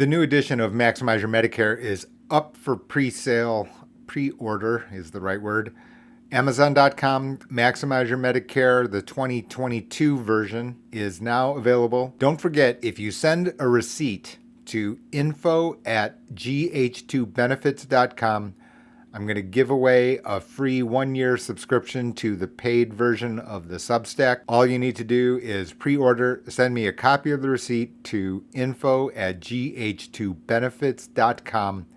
The new edition of Maximize Your Medicare is up for pre-sale. Pre-order is the right word. Amazon.com, Maximize Your Medicare, the 2022 version is now available. Don't forget, if you send a receipt to info@gh2benefits.com, I'm going to give away a free 1-year subscription to the paid version of the Substack. All you need to do is pre-order, send me a copy of the receipt to info@gh2benefits.com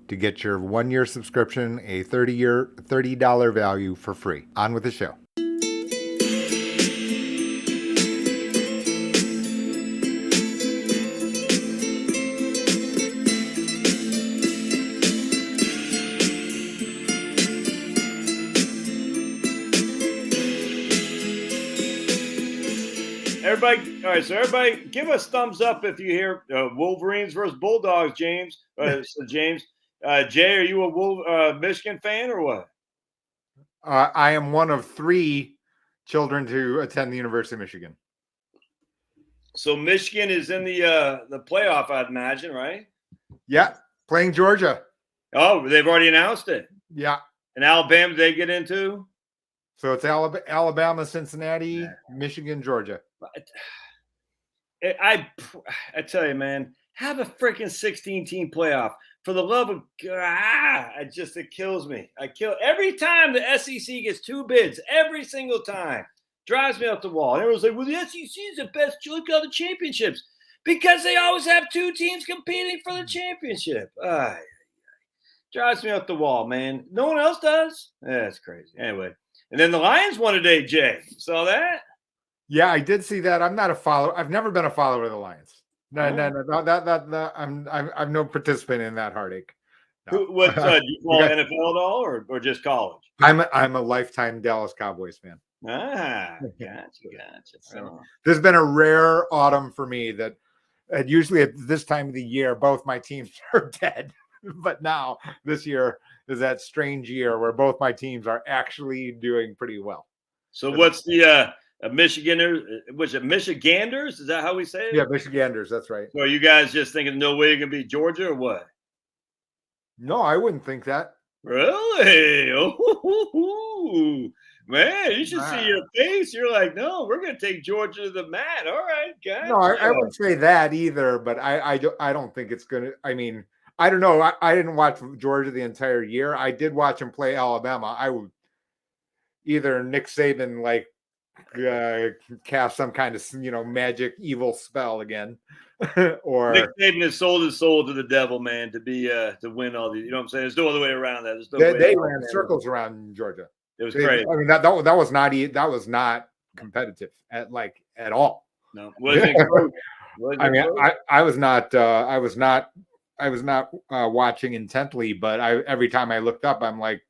to get your 1-year subscription, a $30 value for free. On with the show. Everybody, all right. So everybody, give us thumbs up if you hear Wolverines versus Bulldogs, James. So James, Jay, are you a Michigan fan or what? I am one of 3 children to attend the University of Michigan. So Michigan is in the playoff, I'd imagine, right? Yeah, playing Georgia. Oh, they've already announced it. Yeah. And Alabama, they get into? So it's Alabama, Cincinnati, Michigan, Georgia. I tell you, man, have a freaking 16-team playoff. For the love of God, it kills me. Every time the SEC gets 2 bids, every single time, drives me up the wall. And everyone's like, well, the SEC is the best. Look at all the championships. Because they always have 2 teams competing for the championship. Drives me up the wall, man. No one else does. That's crazy. Anyway. And then the Lions won today, Jay. Saw that? Yeah, I did see that. I'm not a follower. I've never been a follower of the Lions. No. I'm no participant in that heartache. No. What do you follow NFL at all, or just college? I'm a lifetime Dallas Cowboys fan. Gotcha. So, there's been a rare autumn for me that usually at this time of the year, both my teams are dead. But now this year is that strange year where both my teams are actually doing pretty well. So what's the Michiganers? Was it Michiganders? Is that how we say it? Yeah, Michiganders. That's right. So are you guys just thinking no way you're gonna beat Georgia or what? No, I wouldn't think that. Really? Oh, man, you should see your face. You're like, no, we're gonna take Georgia to the mat. All right, guys. No, I wouldn't say that either. But I don't think it's gonna. I mean, I don't know. I didn't watch Georgia the entire year. I did watch him play Alabama. I would either Nick Saban cast some kind of magic evil spell again, or Nick Saban has sold his soul to the devil, man, to win all these. You know what I'm saying? There's no other way around that. They ran circles around Georgia. It was crazy. I mean that was not competitive at all. No. I mean, I was not watching intently, but every time I looked up, I'm like,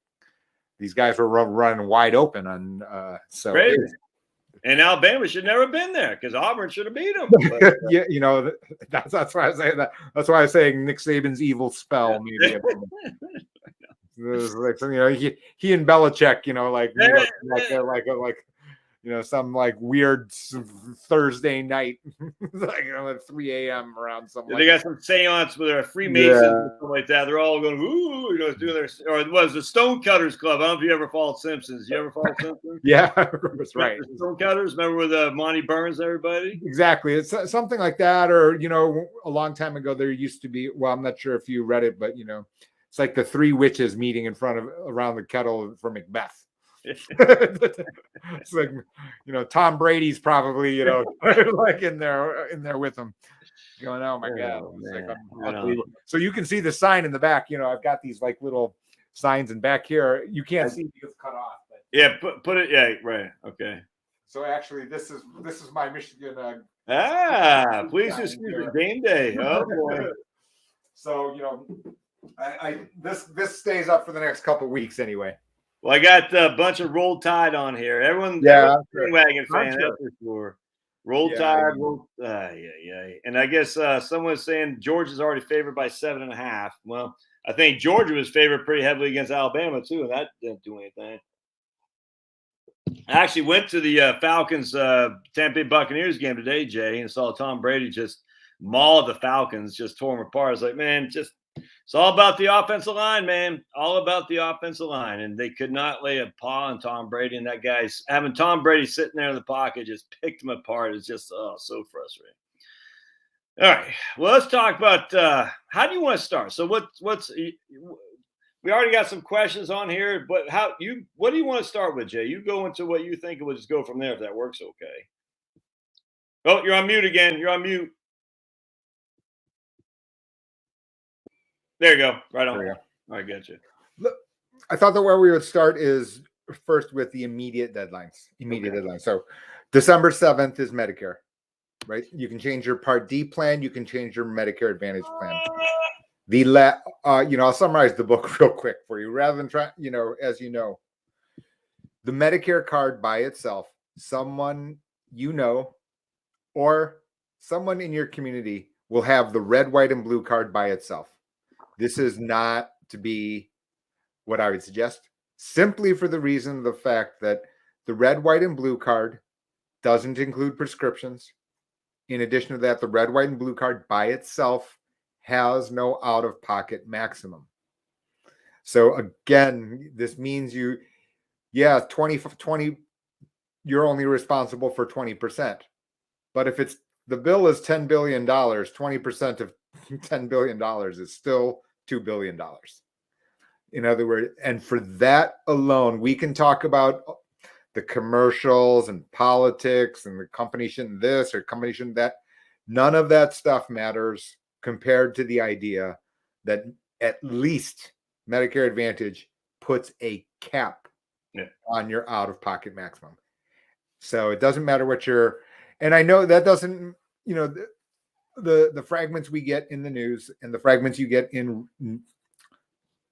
these guys were running wide open, and so. Crazy. And Alabama should never have been there because Auburn should have beat them. But, yeah, that's why I say that. That's why I'm saying Nick Saban's evil spell. Maybe he and Belichick, some weird Thursday night, at 3 a.m. around something. They got some seance with a Freemason or something like that. They're all going, ooh, doing their, or it was the Stonecutters Club. I don't know if you ever followed Simpsons. You ever followed Simpsons? Yeah, that's right. Stonecutters, remember with Monty Burns, everybody? Exactly. It's something like that. Or, a long time ago, there used to be, well, I'm not sure if you read it, but, it's like the 3 witches meeting around the kettle for Macbeth. It's like, Tom Brady's probably, like in there with him going, oh my God. So you can see the sign in the back, I've got these little signs in back here. You can't see because it's cut off. But... Yeah. Put it. Yeah. Right. Okay. So actually this is my Michigan. Please excuse me. Game day. Oh boy. So, this stays up for the next couple of weeks anyway. Well, I got a bunch of Roll Tide on here. Everyone's bandwagon fan, that's for sure. Roll Tide. And I guess someone was saying Georgia's already favored by 7.5. Well, I think Georgia was favored pretty heavily against Alabama too, and that didn't do anything. I actually went to the Falcons Tampa Bay Buccaneers game today, Jay, and saw Tom Brady just mauled the Falcons, just tore them apart. It's like, man, it's all about the offensive line, man. All about the offensive line. And they could not lay a paw on Tom Brady. And that guy's having Tom Brady sitting there in the pocket just picked him apart. It's just so frustrating. All right. Well, let's talk about how do you want to start? So what's we already got some questions on here, but what do you want to start with, Jay? You go into what you think, and we'll just go from there if that works okay. Oh, you're on mute again. You're on mute. There you go. Right on. There you go. All right, gotcha. Look, I thought that where we would start is first with the immediate deadlines. Deadlines. So December 7th is Medicare, right? You can change your Part D plan. You can change your Medicare Advantage plan. I'll summarize the book real quick for you rather than try, as you know, the Medicare card by itself, someone or someone in your community will have the red, white, and blue card by itself. This is not to be what I would suggest, simply for the reason of the fact that the red, white, and blue card doesn't include prescriptions. In addition to that, the red, white, and blue card by itself has no out-of-pocket maximum. So again, this means 20, you're only responsible for 20%. But if the bill is $10 billion, 20% of $10 billion is still $2 billion. In other words, and for that alone, we can talk about the commercials and politics and the company shouldn't this or company shouldn't that. None of that stuff matters compared to the idea that at least Medicare Advantage puts a cap on your out-of-pocket maximum. So it doesn't matter what and I know that doesn't, the fragments we get in the news and the fragments you get in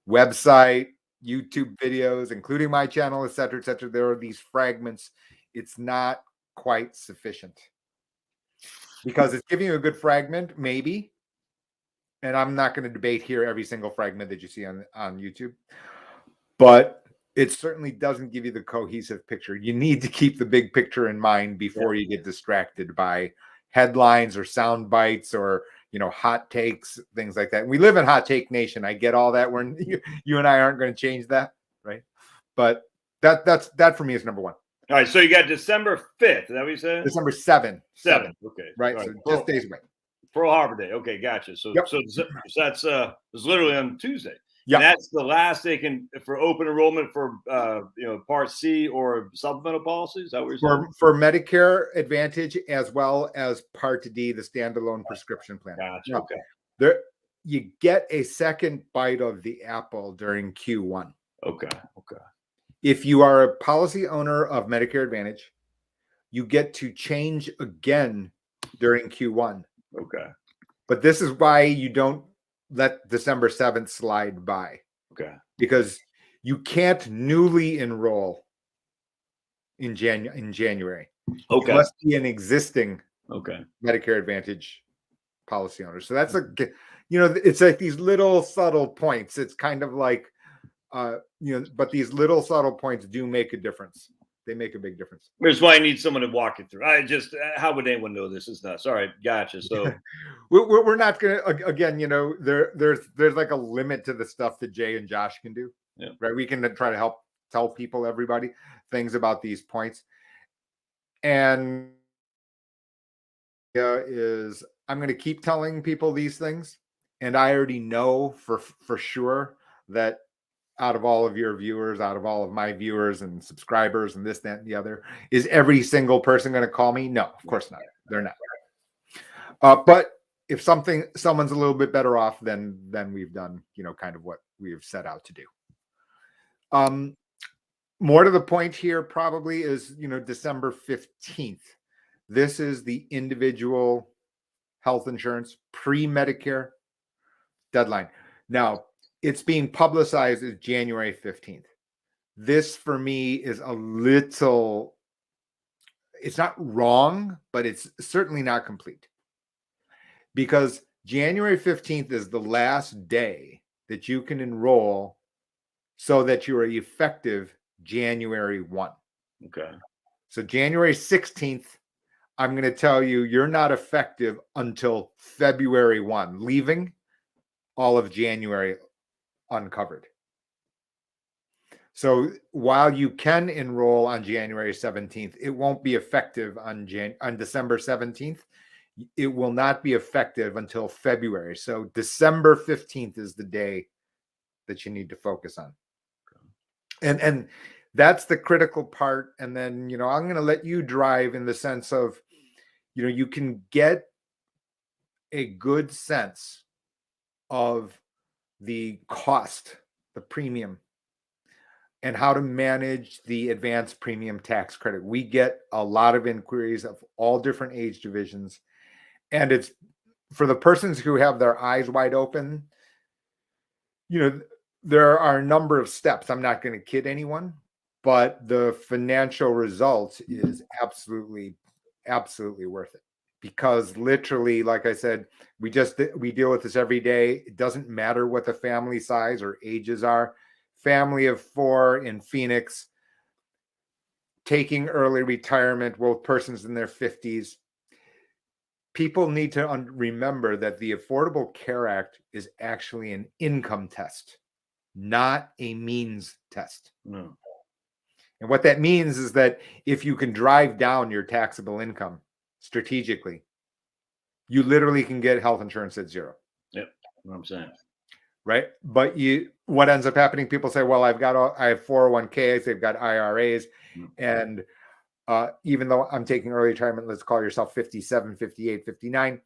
website, YouTube videos, including my channel, et cetera, there are these fragments. It's not quite sufficient because it's giving you a good fragment, maybe. And I'm not going to debate here every single fragment that you see on YouTube, but it certainly doesn't give you the cohesive picture. You need to keep the big picture in mind before you get distracted by headlines or sound bites or hot takes, things like that. And we live in hot take nation. I get all that. You and I aren't going to change that, right? But that for me is number one. All right, so you got December 5th. Is that what you said? December 7th. 7th. Okay. Right. So just days away. Pearl Harbor Day. Okay, gotcha. So so that's it's literally on Tuesday. Yeah. That's the last they can for open enrollment for Part C or supplemental policies. Is that what you're saying? For Medicare Advantage as well as Part D, the standalone prescription plan. Gotcha. Okay. You get a second bite of the apple during Q1. Okay. If you are a policy owner of Medicare Advantage, you get to change again during Q1. Okay. But this is why you don't let December 7th slide by. Okay. Because you can't newly enroll in January. Okay. You must be an existing Medicare Advantage policy owner. So that's it's like these little subtle points. It's kind of like but these little subtle points do make a difference. They make a big difference. That's why I need someone to walk you through. How would anyone know this is nuts? All right, gotcha. So we're not gonna again. There's like a limit to the stuff that Jay and Josh can do. Yeah. Right. We can try to help tell everybody things about these points. And I'm going to keep telling people these things, and I already know for sure that out of all of your viewers, out of all of my viewers and subscribers and this, that, and the other, is every single person going to call me? No, of course not. They're not. But if someone's a little bit better off, then we've done, kind of what we've set out to do. More to the point here probably is, December 15th. This is the individual health insurance pre-Medicare deadline. Now, it's being publicized as January 15th. This for me is it's not wrong, but it's certainly not complete. Because January 15th is the last day that you can enroll so that you are effective January 1. Okay. So January 16th, I'm going to tell you, you're not effective until February 1, leaving all of January uncovered. So while you can enroll on January 17th, it won't be effective on December 17th. It will not be effective until February. So December 15th is the day that you need to focus on. And that's the critical part. And then, I'm going to let you drive in the sense of, you can get a good sense of the cost, the premium, and how to manage the advanced premium tax credit. We get a lot of inquiries of all different age divisions. And it's for the persons who have their eyes wide open, there are a number of steps. I'm not going to kid anyone, but the financial result is absolutely, absolutely worth it. Because literally, like I said, we deal with this every day. It doesn't matter what the family size or ages are. Family of 4 in Phoenix, taking early retirement, both persons in their 50s. People need to remember that the Affordable Care Act is actually an income test, not a means test. No. And what that means is that if you can drive down your taxable income strategically, you literally can get health insurance at zero. Yep, what I'm saying. Right. But what ends up happening, people say, well, I have 401ks, they've got IRAs. And even though I'm taking early retirement, let's call yourself 57, 58, 59,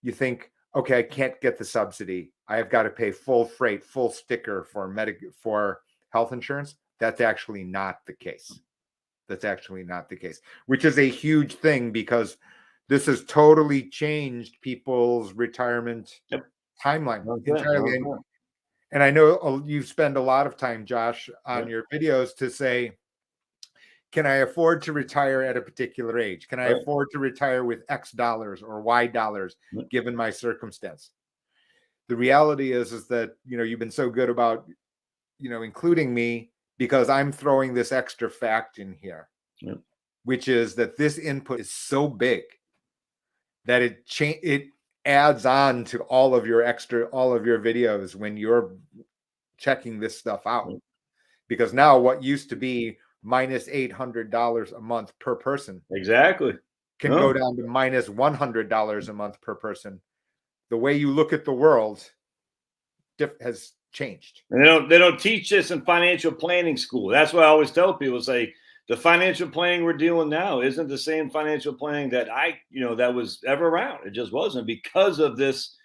you think, okay, I can't get the subsidy. I have got to pay full freight, full sticker for health insurance. That's actually not the case. Which is a huge thing because this has totally changed people's retirement timeline entirely. And I know you spend a lot of time, Josh, on your videos to say, can I afford to retire at a particular age? Can I afford to retire with X dollars or Y dollars given my circumstance? The reality is that, you've been so good about, including me because I'm throwing this extra fact in here, which is that this input is so big that it adds on to all of your videos when you're checking this stuff out. Because now what used to be minus $800 a month per person can go down to minus $100 a month per person. The way you look at the world has changed. And they don't teach this in financial planning school. That's what I always tell people. Say the financial planning we're doing now isn't the same financial planning that that was ever around. It just wasn't because of this,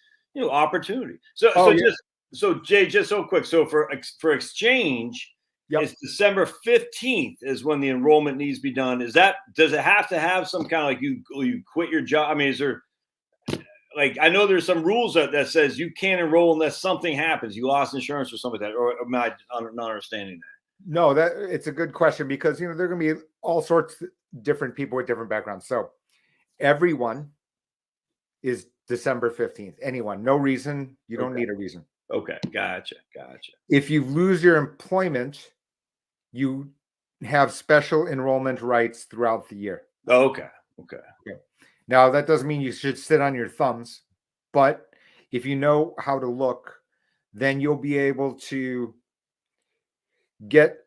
opportunity. So Jay, just so quick. So for exchange, it's December 15th is when the enrollment needs to be done. Does it have to have some kind of like you quit your job? I mean, is there I know there's some rules that says you can't enroll unless something happens. You lost insurance or something like that, or am I not understanding that? No, it's a good question because there are going to be all sorts of different people with different backgrounds. So everyone is December 15th. Anyone, no reason. You don't need a reason. Okay, gotcha. If you lose your employment, you have special enrollment rights throughout the year. Okay. Now, that doesn't mean you should sit on your thumbs, but if you know how to look, then you'll be able to get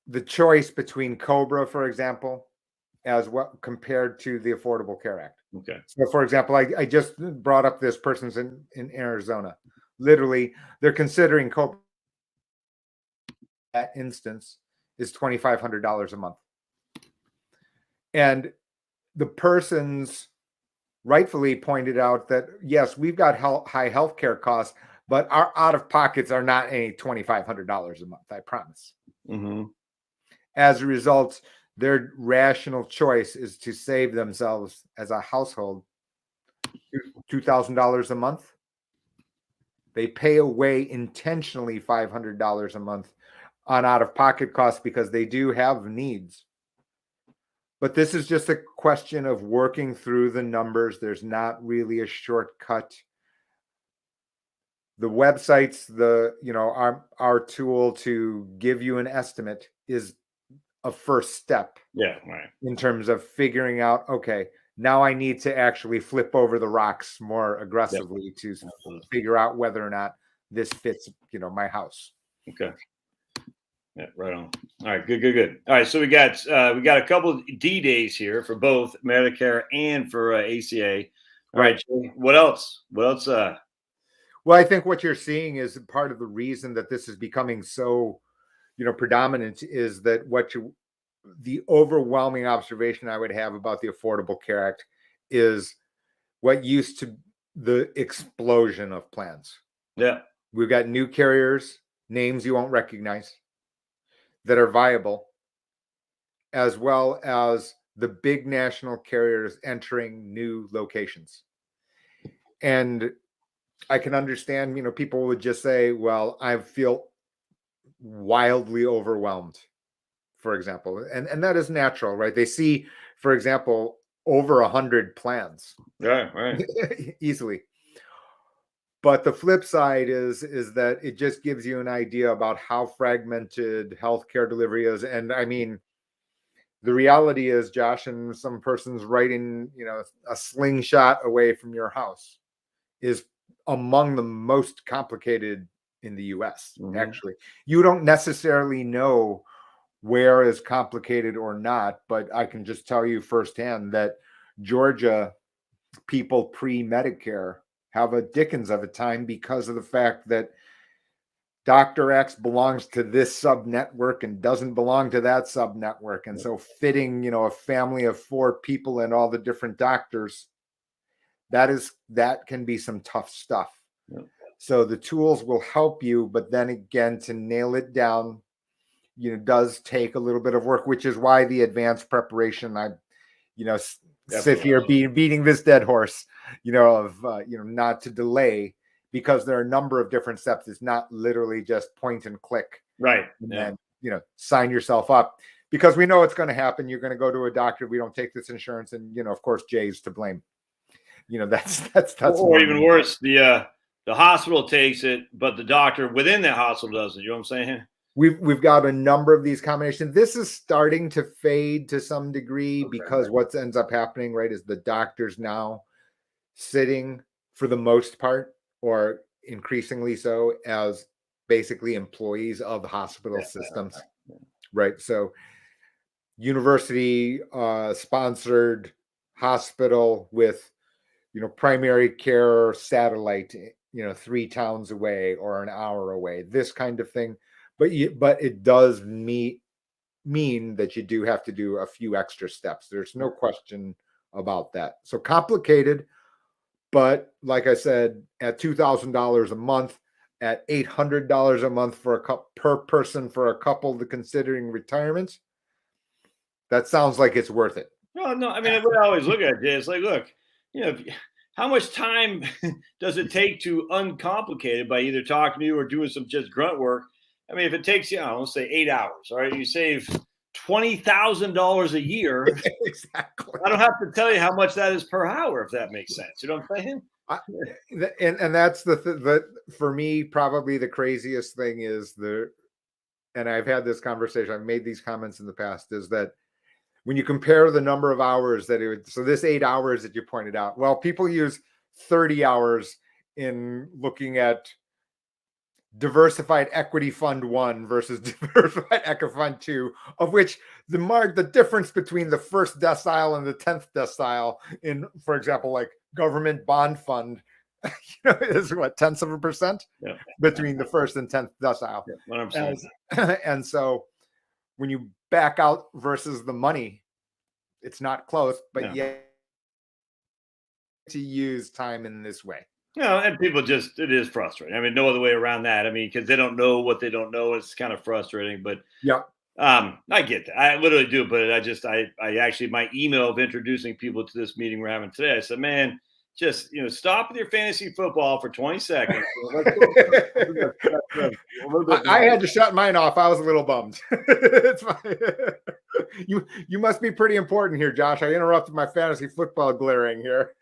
the choice between COBRA, for example, as what compared to the Affordable Care Act. Okay. So, for example, I just brought up this person's in Arizona. Literally, they're considering COBRA. That instance is $2,500 a month. And the person's rightfully pointed out that, yes, we've got high healthcare costs, but our out-of-pockets are not any $2,500 a month, I promise. Mm-hmm. As a result, their rational choice is to save themselves as a household $2,000 a month. They pay away intentionally $500 a month on out-of-pocket costs because they do have needs. But this is just a question of working through the numbers. There's not really a shortcut. The websites, our tool to give you an estimate is a first step Yeah, right. in terms of figuring out, okay, now I need to actually flip over the rocks more aggressively to Absolutely. figure out whether or not this fits, my house. Okay. Yeah, right on. All right, good. All right, so we got a couple of D days here for both Medicare and for ACA. All right, Jay, what else? What else? Well, I think what you're seeing is part of the reason that this is becoming so, predominant is that the overwhelming observation I would have about the Affordable Care Act is what used to the explosion of plans. Yeah. We've got new carriers, names you won't recognize, that are viable, as well as the big national carriers entering new locations. And I can understand, people would just say, well, I feel wildly overwhelmed, for example. And that is natural, right? They see, for example, over 100 plans. Yeah, right. Easily. But the flip side is that it just gives you an idea about how fragmented healthcare delivery is. And I mean, the reality is, Josh, and some person's writing, a slingshot away from your house is among the most complicated in the US. Actually, you don't necessarily know where is complicated or not, but I can just tell you firsthand that Georgia people pre-Medicare have a dickens of a time because of the fact that Dr. X belongs to this sub network and doesn't belong to that sub network. And so fitting, a family of 4 people and all the different doctors, that can be some tough stuff. Yeah. So the tools will help you, but then again, to nail it down, does take a little bit of work, which is why the advanced preparation, I, sit here beating this dead horse, of, not to delay, because there are a number of different steps. It's not literally just point and click. Right. And then, sign yourself up, because we know it's going to happen. You're going to go to a doctor. We don't take this insurance. And, of course, Jay's to blame. That's or even worse, the hospital takes it, but the doctor within that hospital doesn't. You know what I'm saying? We've got a number of these combinations. This is starting to fade to some degree, because what ends up happening, right, is the doctors now sitting, for the most part, or increasingly so, as basically employees of the hospital systems, right? So university sponsored hospital with, primary care satellite, 3 towns away or an hour away, this kind of thing. But it does mean that you do have to do a few extra steps. There's no question about that. So complicated, but like I said, at $2,000 a month, at $800 a month per person for a couple considering retirement, that sounds like it's worth it. No. I mean, what I always look at is like, look, how much time does it take to uncomplicate it by either talking to you or doing some just grunt work? I mean, if it takes you, let's say 8 hours, all right, you save $20,000 a year. Exactly. I don't have to tell you how much that is per hour, if that makes sense. You know what I'm saying? And that's for me, probably the craziest thing is and I've had this conversation, I've made these comments in the past, is that when you compare the number of hours so this 8 hours that you pointed out, well, people use 30 hours in looking at diversified equity fund 1 versus diversified equity fund 2, of which the difference between the first decile and the 10th decile in, for example, like government bond fund, is what, 0.1% between the first and 10th decile. And so when you back out versus the money, it's not close, but yet to use time in this way. And people it is frustrating. I mean, no other way around that. I mean, because they don't know what they don't know. It's kind of frustrating, but I get that. I literally do. But I actually, my email of introducing people to this meeting we're having today, I said, man, just, stop with your fantasy football for 20 seconds. I had to shut mine off. I was a little bummed. It's fine. You must be pretty important here, Josh. I interrupted my fantasy football glaring here.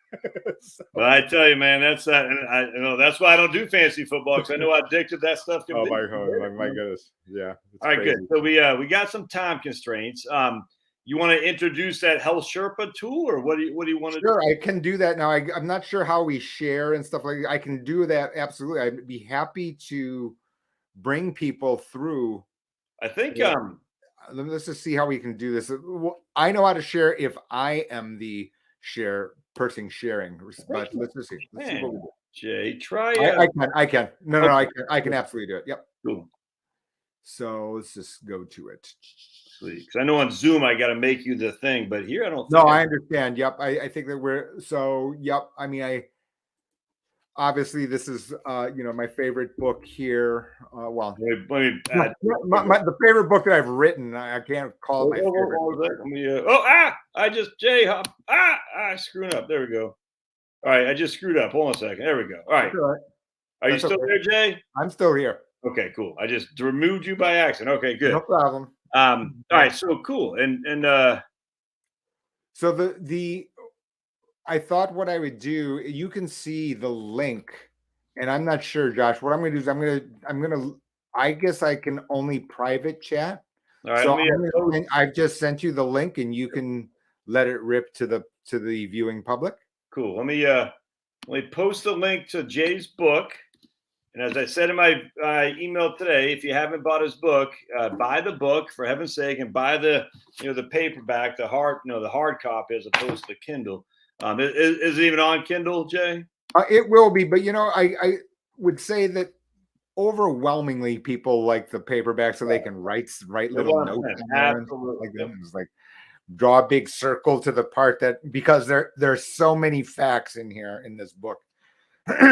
But I tell you, man, that's that's why I don't do fantasy football, because I know how addictive that stuff can Oh be. my goodness. Yeah. All right, good. So we got some time constraints. You want to introduce that Health Sherpa tool, or what do you want to do? Sure, I can do that now. I'm not sure how we share and stuff like that. I can do that. Absolutely. I'd be happy to bring people through. I think Let's just see how we can do this. I know how to share if I am the person sharing, but let's just see. Let's see what we do. Jay, try I can. No, okay. I can absolutely do it. Yep. Cool. So let's just go to it. Sweet. Because I know on Zoom I got to make you the thing, but here I don't. No, I understand. Yep. I think that yep. I mean, obviously this is my favorite book here. Well, the favorite book that I've written. I can't call it my favorite. I screwed up. There we go. All right, I just screwed up. Hold on a second. There we go. All right. Are you still there, Jay? I'm still here. Okay, cool. I just removed you by accident. Okay, good. No problem. All right, so cool. And so I thought what I would do, you can see the link, and I'm not sure, Josh, what I'm going to do is I guess I can only private chat. All right, so I've just sent you the link, and you can let it rip to the viewing public. Cool. Let me post the link to Jay's book. And as I said in my email today, if you haven't bought his book, buy the book for heaven's sake, and buy the paperback, the hard copy as opposed to the Kindle. Is it even on Kindle, Jay? It will be, but I would say that overwhelmingly people like the paperback, so they can write little notes. Absolutely. Like draw a big circle to the part because there's so many facts in here in this book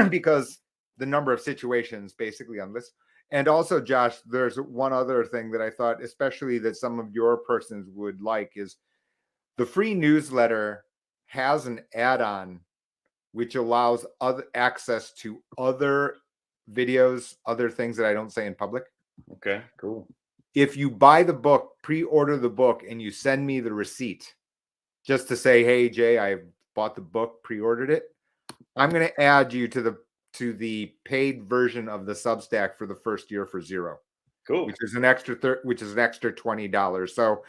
because the number of situations basically on this. And also, Josh, there's one other thing that I thought, especially that some of your persons would like, is the free newsletter has an add-on which allows access to other videos, other things that I don't say in public. Okay, cool. If you buy the book, pre-order the book, and you send me the receipt just to say, hey, Jay, I bought the book, pre-ordered it, I'm going to add you to the paid version of the Substack for the first year for $0. Cool. Which is an extra $20. So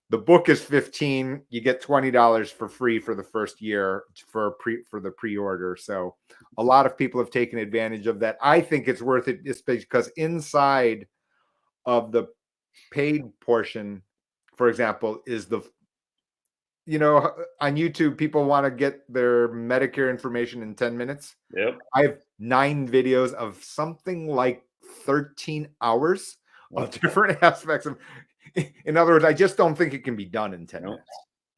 the book is $15. You get $20 for free for the first year for the pre-order. So a lot of people have taken advantage of that. I think it's worth it, because inside of the paid portion, for example, is on YouTube, people want to get their Medicare information in 10 minutes. Yep. I have 9 videos of something like 13 hours of different aspects of. In other words, I just don't think it can be done in 10 minutes.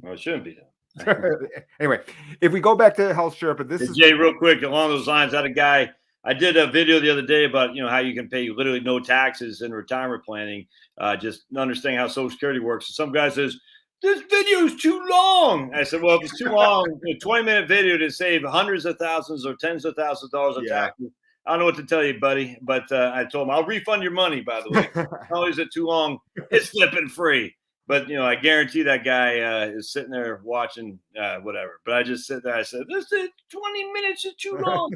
No, it shouldn't be done. Anyway, if we go back to Health Sherpa, this is Jay, real quick along those lines. I did a video the other day about how you can pay literally no taxes in retirement planning, just understanding how Social Security works. And some guy says, this video is too long. I said, well, if it's too long, a 20-minute video to save hundreds of thousands or tens of thousands of dollars on taxes. I don't know what to tell you, buddy, but I told him I'll refund your money, by the way. Not only is it too long, it's flipping free. But, I guarantee that guy is sitting there watching whatever. But I just sit there. I said, this is 20 minutes is too long.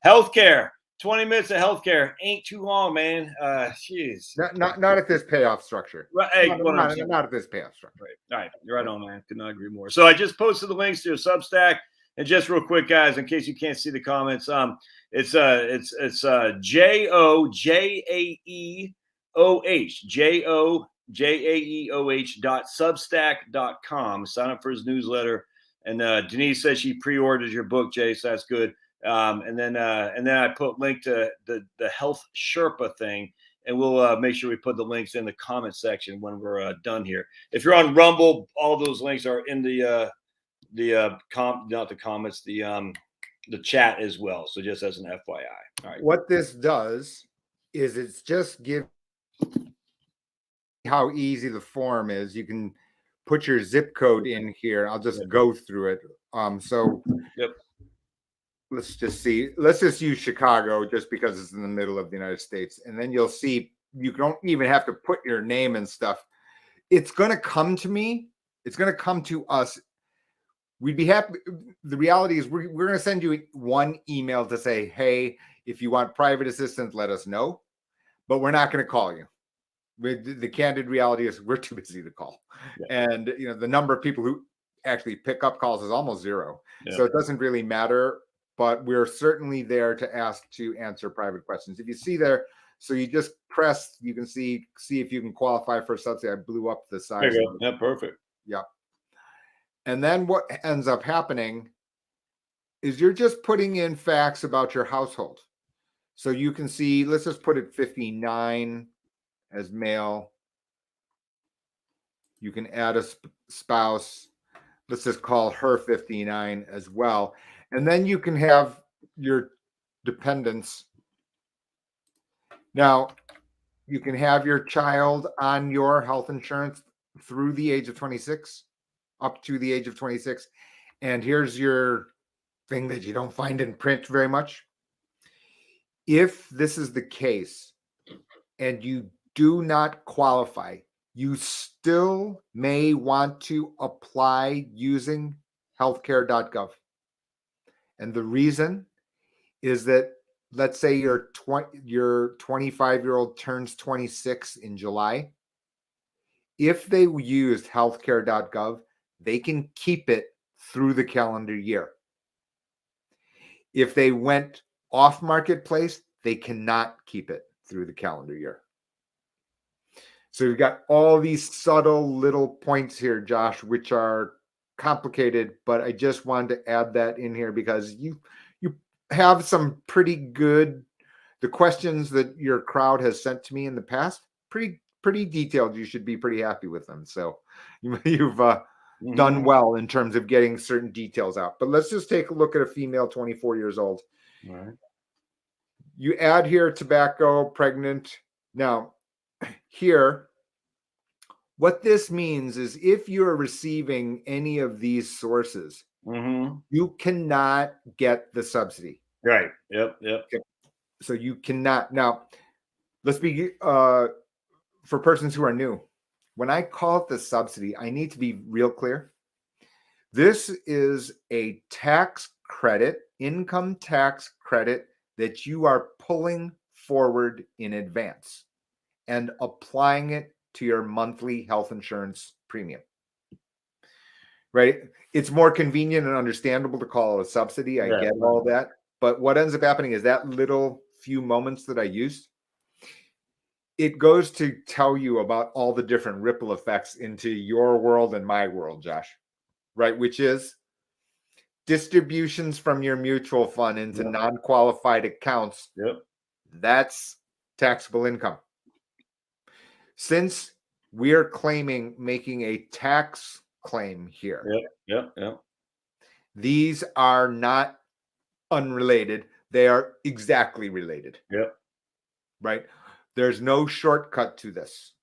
Healthcare. 20 minutes of healthcare ain't too long, man. Jeez. Not at this payoff structure. Right. Hey, not at this payoff structure. Right. All right. You're right on, man. Could not agree more. So I just posted the links to your Substack. And just real quick, guys, in case you can't see the comments, it's JOJAEOH.substack.com. Sign up for his newsletter. And Denise says she pre-ordered your book, Jay, so that's good. And then I put link to the Health Sherpa thing, and we'll make sure we put the links in the comment section when we're done here. If you're on Rumble, all those links are in the chat as well. So just as an FYI. All right. What this does is it's just give how easy the form is. You can put your zip code in here. I'll just go through it. So yep. Let's just use Chicago just because it's in the middle of the United States. And then you'll see you don't even have to put your name and stuff. It's going to come to me. It's going to come to us we'd be happy. The reality is we're going to send you one email to say, hey, if you want private assistance, let us know. But we're not going to call you. The candid reality is we're too busy to call. Yeah. And the number of people who actually pick up calls is almost zero. Yeah. So it doesn't really matter, but we're certainly there to answer private questions. If you see there, so you just press, you can see if you can qualify for a subsidy. I blew up the size. There you go. Yeah, perfect. Yeah. And then what ends up happening is you're just putting in facts about your household. So you can see, let's just put it 59 as male. You can add a spouse. Let's just call her 59 as well. And then you can have your dependents. Now, you can have your child on your health insurance through the age of 26, up to the age of 26. And here's your thing that you don't find in print very much. If this is the case and you do not qualify, you still may want to apply using healthcare.gov. And the reason is that, let's say your 25-year-old turns 26 in July. If they used healthcare.gov, they can keep it through the calendar year. If they went off marketplace, they cannot keep it through the calendar year. So you've got all these subtle little points here, Josh, which are complicated, but I just wanted to add that in here because you have some pretty good, the questions that your crowd has sent to me in the past, pretty detailed. You should be pretty happy with them. So you've done well in terms of getting certain details out. But let's just take a look at a female 24 years old. All right. You add here tobacco, pregnant. Now, here, what this means is if you're receiving any of these sources, you cannot get the subsidy. Right. Yep. Okay. So you cannot. Now, let's be for persons who are new. When I call it the subsidy, I need to be real clear. This is a tax credit, income tax credit that you are pulling forward in advance and applying it to your monthly health insurance premium. Right? It's more convenient and understandable to call it a subsidy. I get all that. But what ends up happening is that little few moments that I used, it goes to tell you about all the different ripple effects into your world and my world, Josh. Right? Which is distributions from your mutual fund into non-qualified accounts. Yep. That's taxable income. Since we're making a tax claim here. Yep. These are not unrelated. They are exactly related. Yep. Right? There's no shortcut to this.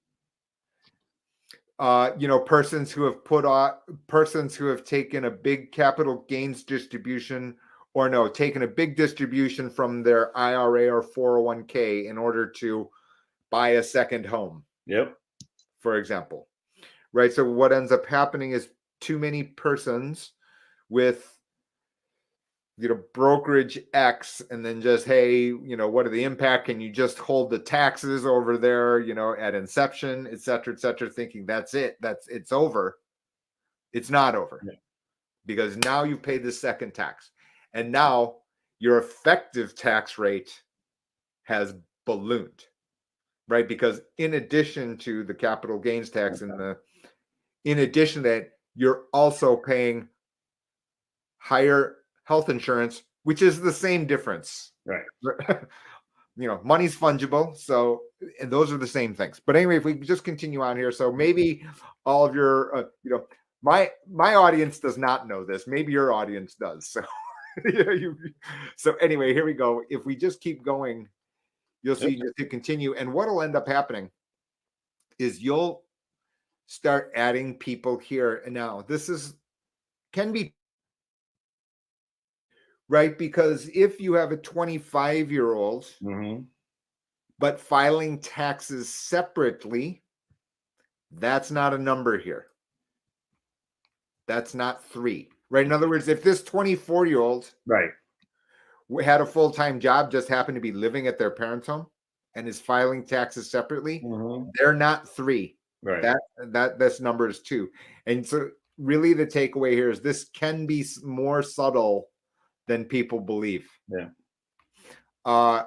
Persons who have taken a big capital gains distribution taken a big distribution from their IRA or 401k in order to buy a second home. Yep. For example, right? So what ends up happening is too many persons with, brokerage X and then just, hey, what are the impact? Can you just hold the taxes over there, at inception, et cetera, thinking that's it. It's over. It's not over because now you pay the second tax and now your effective tax rate has ballooned. Right, because in addition to the capital gains tax in addition to that, you're also paying higher health insurance, which is the same difference. Right. Money's fungible, so and those are the same things. But anyway, if we just continue on here, so maybe all of your, my audience does not know this. Maybe your audience does. So, so anyway, here we go. If we just keep going. You'll see to continue. And what will end up happening is you'll start adding people here. And now this can be right, because if you have a 25-year-old, but filing taxes separately, that's not a number here. That's not 3. right? In other words, if this 24-year-old Right. had a full-time job, just happened to be living at their parents' home and is filing taxes separately, they're not 3. Right. This number is 2. And so really the takeaway here is this can be more subtle than people believe. Yeah.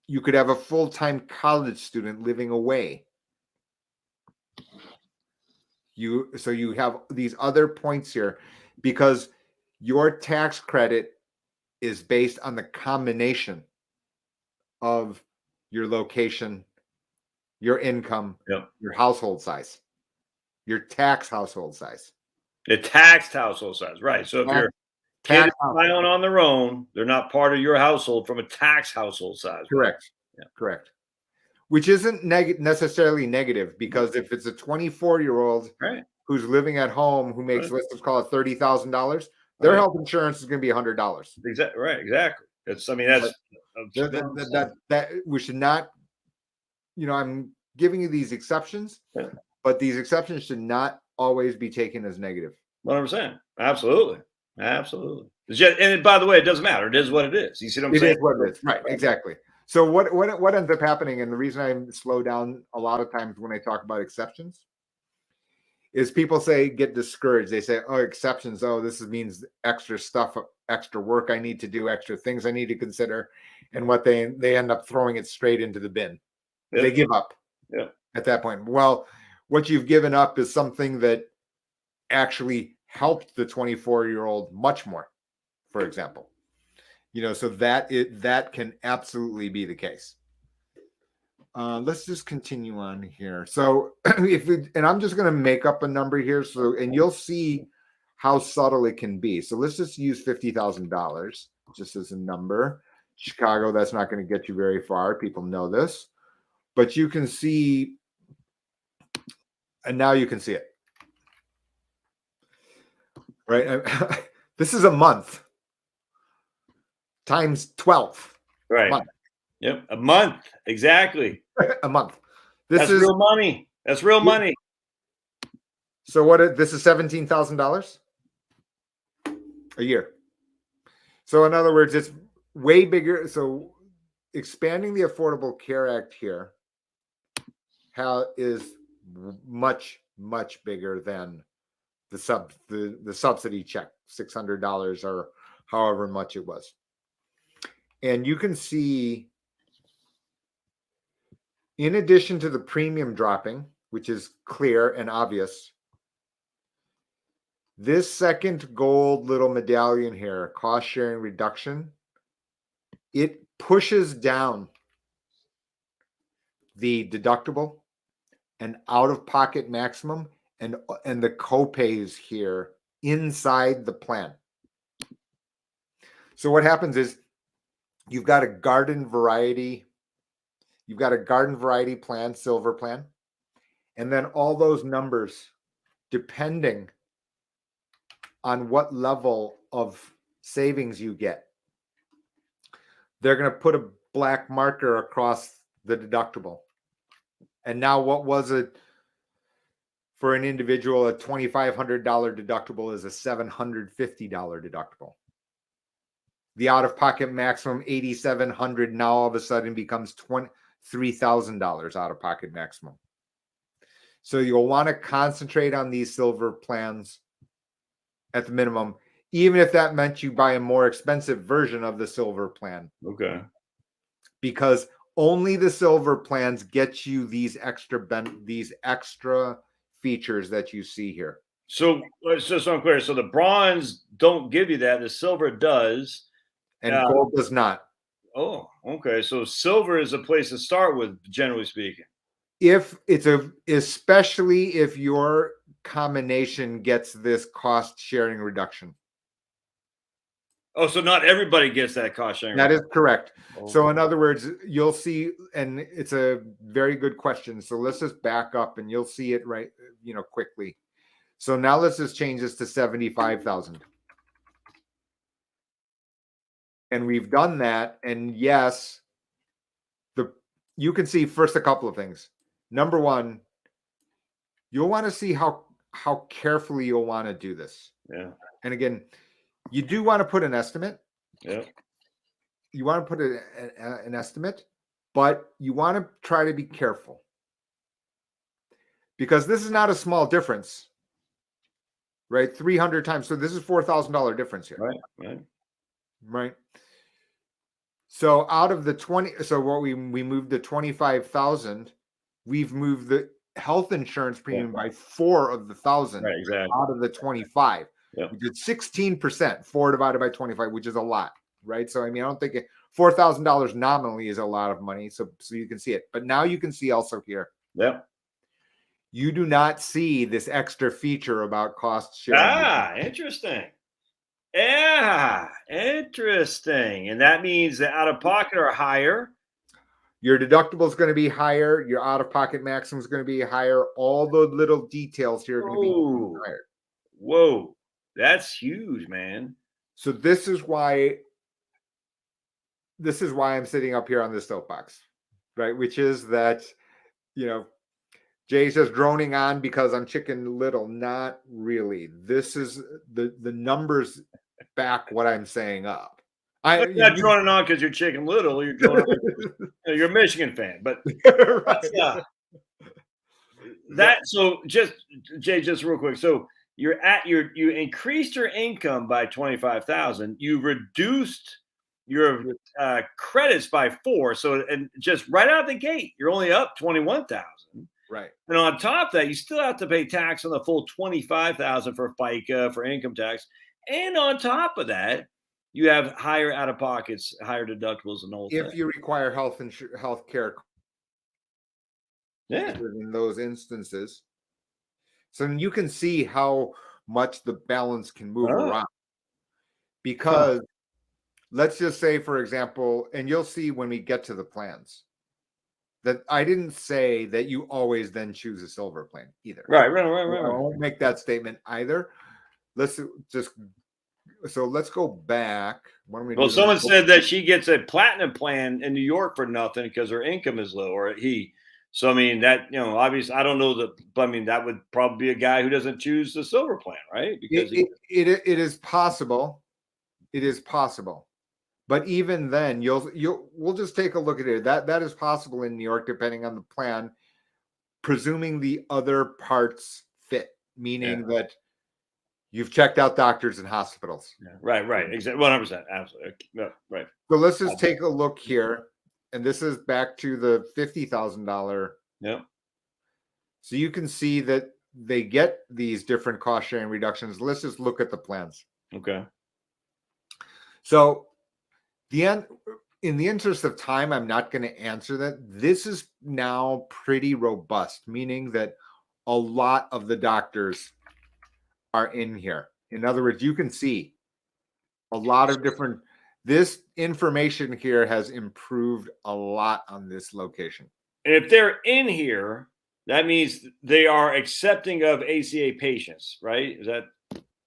You could have a full-time college student living away. So you have these other points here because your tax credit is based on the combination of your location, your income, Yep. your household size, your tax household size. The taxed household size, right? So if your kid is filing on their own, they're not part of your household from a tax household size. Correct. Yeah. Correct. Which isn't necessarily negative because if it's a 24-year-old right. who's living at home who makes, let's just call it $30,000, their Right. health insurance is going to be $100. Exactly. Right. Exactly. It's. I mean, that's that we should not. I'm giving you these exceptions, but these exceptions should not always be taken as negative. 100%. Absolutely. Absolutely. And by the way, it doesn't matter. It is what it is. You see what I'm saying? It is what it is. Right. Exactly. So what ends up happening, and the reason I slow down a lot of times when I talk about exceptions, is people get discouraged. They say, "Oh, exceptions. Oh, this means extra stuff, extra work I need to do, extra things I need to consider," and what they end up throwing it straight into the bin. Yep. They give up. Yeah. At that point. Well, what you've given up is something that actually helped the 24-year-old much more, for example. So that can absolutely be the case. Let's just continue on here. So and I'm just going to make up a number here. And you'll see how subtle it can be. So let's just use $50,000 just as a number. Chicago, that's not going to get you very far. People know this, but you can see, and now you can see it, right? This is a month times 12. Right. Month. Yep. A month. Exactly. A month. That's real money. That's real money. So this is $17,000 a year. So in other words, it's way bigger. So expanding the Affordable Care Act here is much, much bigger than the subsidy check, $600 or however much it was. And you can see, in addition to the premium dropping, which is clear and obvious, this second gold little medallion here, cost sharing reduction, it pushes down the deductible and out-of-pocket maximum and the copays here inside the plan. So what happens is you've got a garden variety plan, silver plan, and then all those numbers, depending on what level of savings you get, they're going to put a black marker across the deductible. And now what was it for an individual? A $2,500 deductible is a $750 deductible. The out-of-pocket maximum, $8,700, now all of a sudden becomes $3,000 out-of-pocket maximum. So you'll want to concentrate on these silver plans at the minimum, even if that meant you buy a more expensive version of the silver plan. Okay. Because only the silver plans get you these extra features that you see here. So I'm clear. So the bronze don't give you that. The silver does. And gold does not. Oh, okay. So silver is a place to start with, generally speaking. Especially if your combination gets this cost sharing reduction. Oh, so not everybody gets that cost sharing. That is correct. Oh. So in other words, you'll see, and it's a very good question. So let's just back up and you'll see it quickly. So now let's just change this to 75,000. And we've done that. And yes, you can see first a couple of things. Number one, you'll want to see how carefully you'll want to do this. Yeah. And again, you do want to put an estimate. Yeah. You want to put an estimate, but you want to try to be careful because this is not a small difference, right? 300 times. So this is $4,000 difference here. Right. So out of the 20, so what we moved the 25,000, we've moved the health insurance premium by 4 of the 1,000 out of the 25. Yep. We did 16%, 4 divided by 25, which is a lot, right? So I mean, I don't think $4,000 nominally is a lot of money. So you can see it, but now you can see also here. Yep. You do not see this extra feature about cost sharing. Interesting. Yeah, interesting. And that means the out of pocket are higher. Your deductible is going to be higher. Your out of pocket maximum is going to be higher. All the little details here are going to be higher. Whoa, that's huge, man. So this is why I'm sitting up here on this soapbox, right? Which is that, Jay's just droning on because I'm Chicken Little. Not really. This is the numbers back what I'm saying up. You're not droning on because you're Chicken Little. You're droning on you're a Michigan fan, but so just Jay, just real quick. So you increased your income by 25,000. You reduced your credits by 4. So and just right out the gate, you're only up 21,000. Right. And on top of that, you still have to pay tax on the full 25,000 for FICA, for income tax. And on top of that, you have higher out of pockets, higher deductibles, and all. If you require health care, yeah, in those instances, so you can see how much the balance can move around. Because let's just say, for example, and you'll see when we get to the plans, that I didn't say that you always then choose a silver plan either. Right. I won't make that statement either. Let's go back. Well, someone said that she gets a platinum plan in New York for nothing because her income is low, or he. So, I mean, that, obviously, I don't know but I mean, that would probably be a guy who doesn't choose the silver plan, right? Because it is possible. It is possible. But even then, we'll just take a look at it. That is possible in New York, depending on the plan, presuming the other parts fit, meaning that you've checked out doctors and hospitals. Yeah. Right. Exactly. 100%. Absolutely. No, right. So let's just take a look here. And this is back to the $50,000. Yeah. So you can see that they get these different cost sharing reductions. Let's just look at the plans. Okay. So in the interest of time, I'm not going to answer that. This is now pretty robust, meaning that a lot of the doctors are in here. In other words, you can see a lot of different, this information here has improved a lot on this location. And if they're in here, that means they are accepting of ACA patients, right? Is that?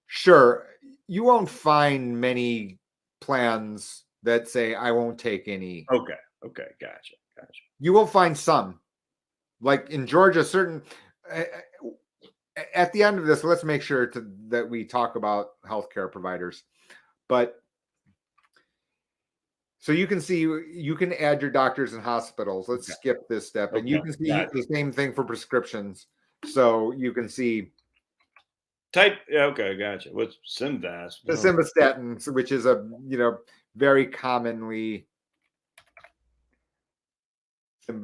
Sure. You won't find many plans that say, I won't take any. Okay. Gotcha. You will find some. Like in Georgia, at the end of this, let's make sure that we talk about healthcare providers. But so you can see, you can add your doctors and hospitals. Let's skip this step. And you can see the same thing for prescriptions. So you can see. Okay, gotcha. What's Simvast? The simvastatin, which is a, very commonly So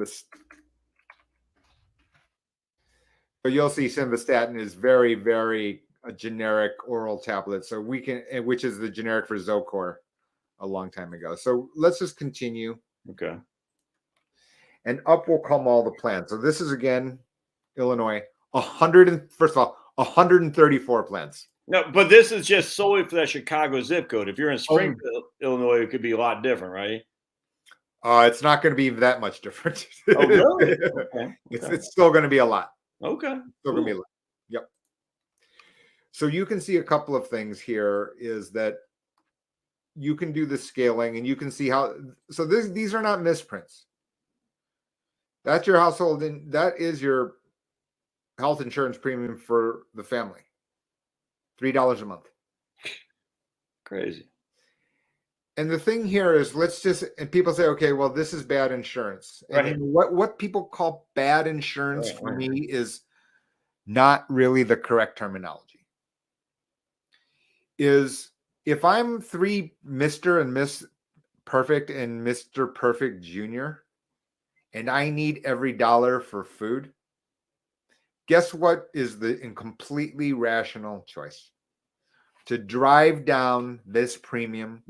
you'll see simvastatin is very, very a generic oral tablet. So which is the generic for Zocor a long time ago. So let's just continue. Okay. And up will come all the plans. So this is again, Illinois, 134 plans. No, but this is just solely for that Chicago zip code. If you're in Springfield, Illinois, it could be a lot different, right? It's not going to be that much different. Oh, really? Okay. It's still going to be a lot. Okay. Still going to be a lot. Yep. So you can see a couple of things here is that you can do the scaling and you can see how, so these are not misprints. That's your household and that is your health insurance premium for the family. $3 a month. crazy. And the thing here is, and people say, okay, well, this is bad insurance. And Right. what people call bad insurance for me is not really the correct terminology. Is if I'm 3 Mr. and Miss Perfect and Mr. Perfect Jr., and I need every dollar for food, guess what is the completely rational choice? To drive down this premium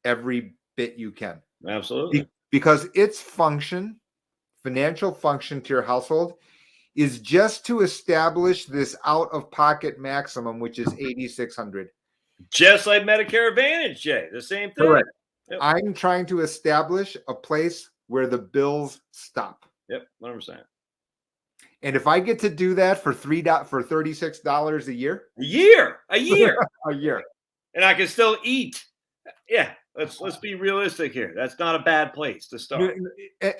every bit you can. Absolutely. Because its financial function to your household, is just to establish this out-of-pocket maximum, which is $8,600. Just like Medicare Advantage, Jay. The same thing. Correct. Yep. I'm trying to establish a place where the bills stop. Yep, 100%. And if I get to do that for $36 a year, a year, a year, and I can still eat. Yeah, let's be realistic here. That's not a bad place to start.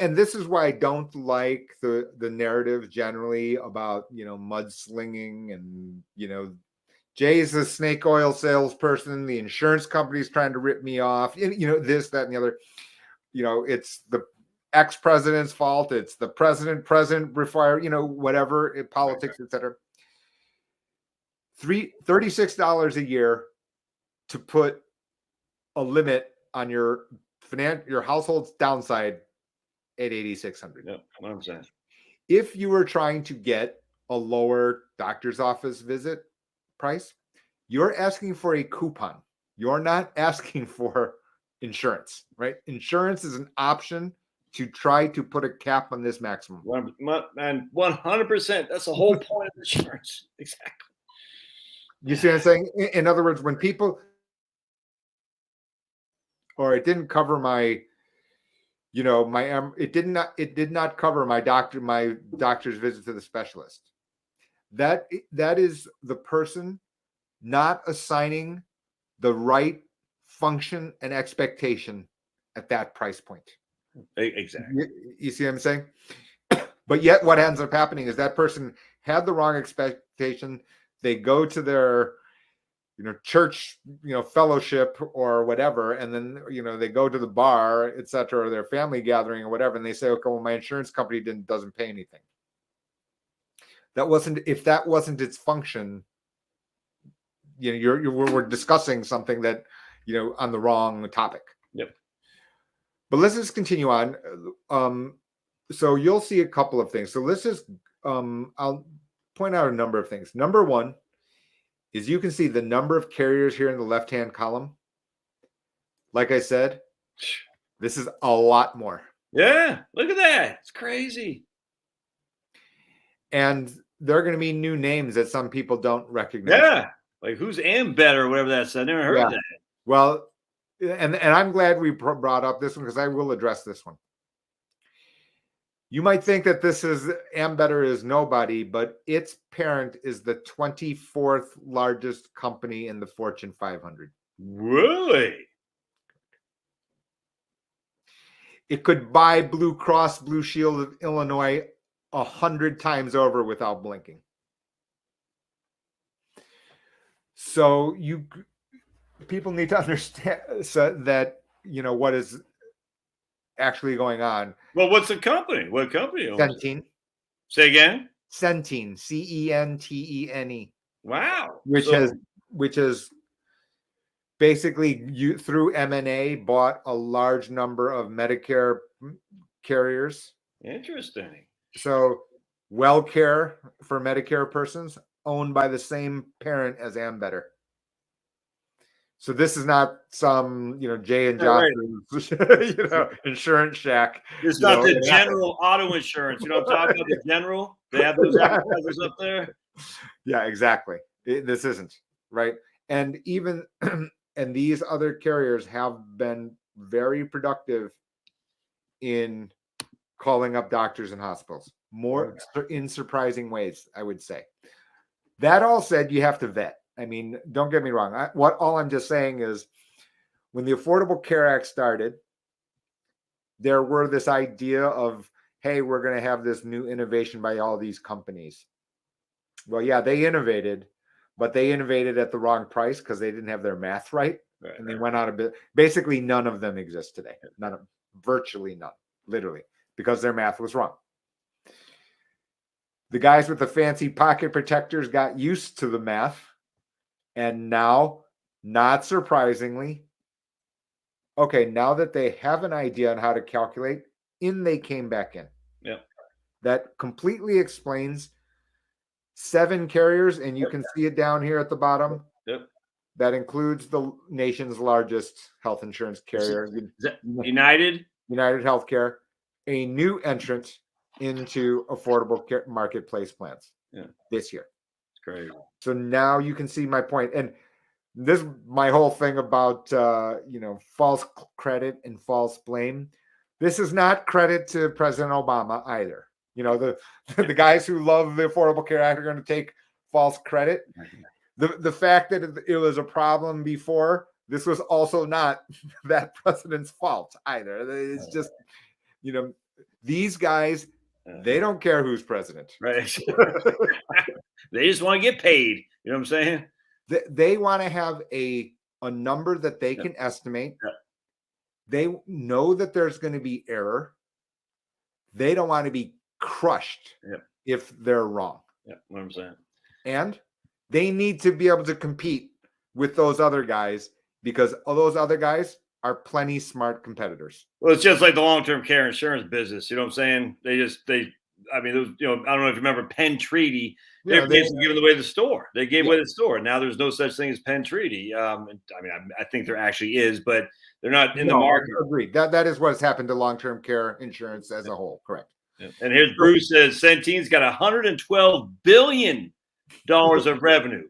And this is why I don't like the narrative generally about mudslinging and Jay's a snake oil salesperson. The insurance company's trying to rip me off. This, that, and the other. It's the ex-president's fault. It's the president require. Whatever politics, etc. $36 a year to put a limit on your household's downside at $8,600. Yep, 100%. If you were trying to get a lower doctor's office visit price, you're asking for a coupon. You're not asking for insurance, right? Insurance is an option to try to put a cap on this maximum. And 100%. That's the whole point of insurance. Exactly. You see what I'm saying? In other words, when people, or it didn't cover my, it did not cover my doctor's visit to the specialist. That is the person not assigning the right function and expectation at that price point. Exactly. You see what I'm saying? But yet what ends up happening is that person had the wrong expectation. They go to their church fellowship or whatever, and then they go to the bar, etc., or their family gathering or whatever, and they say, okay, well, my insurance company doesn't pay anything. If that wasn't its function, we're discussing something that on the wrong topic. Yep. But let's just continue on. So you'll see a couple of things. So let's just I'll point out a number of things. Number one is you can see the number of carriers here in the left-hand column. Like I said, this is a lot more. Yeah, look at that. It's crazy. And there are going to be new names that some people don't recognize. Yeah, like who's Better or whatever that said. I never heard of that. Well, and I'm glad we brought up this one because I will address this one. You might think that this is Better is nobody, but its parent is the 24th largest company in the Fortune 500. Really? It could buy Blue Cross Blue Shield of Illinois 100 times over without blinking. So people need to understand that what is actually going on. Well, what's the company? What company? Centene. Say again. Centene, Centene. Wow. Which has basically through M&A bought a large number of Medicare carriers. Interesting. So WellCare for Medicare persons owned by the same parent as Ambetter. So this is not some, Jay and Josh's, insurance shack. It's not the General Auto Insurance. You know what I'm talking about? The General? They have those advertisers up there? Yeah, exactly. This isn't, right? And even, and these other carriers have been very productive in calling up doctors and hospitals, more in surprising ways, I would say. That all said, you have to vet. I mean, don't get me wrong. All I'm just saying is when the Affordable Care Act started, there were this idea of, hey, we're going to have this new innovation by all these companies. Well, yeah, they innovated, but they innovated at the wrong price because they didn't have their math right. Right. And they went out of business. Basically, none of them exist today. None of them, virtually none, literally, because their math was wrong. The guys with the fancy pocket protectors got used to the math. And now, not surprisingly, okay, now that they have an idea on how to calculate, they came back in. Yep. That completely explains 7 carriers, and you can see it down here at the bottom. Yep. That includes the nation's largest health insurance carrier, United Healthcare, a new entrant into affordable care marketplace plans this year. It's crazy. So now you can see my point. And this, my whole thing about, false credit and false blame. This is not credit to President Obama either. The guys who love the Affordable Care Act are going to take false credit. The fact that it was a problem before, this was also not that president's fault either. It's just, these guys, they don't care who's president. Right. They just want to get paid. You know what I'm saying? They want to have a number that they can estimate. They know that there's going to be error. They don't want to be crushed if they're wrong. Yeah, what I'm saying. And they need to be able to compete with those other guys because all those other guys are plenty smart competitors. Well, it's just like the long-term care insurance business. You know what I'm saying? I don't know if you remember Penn Treaty. They're basically giving away the store. They gave away the store. Now there's no such thing as Penn Treaty. I think there actually is, but they're not in the market. Agreed. That is what has happened to long-term care insurance as a whole. Correct. Yeah. And here's Bruce says Centene's got $112 billion of revenue.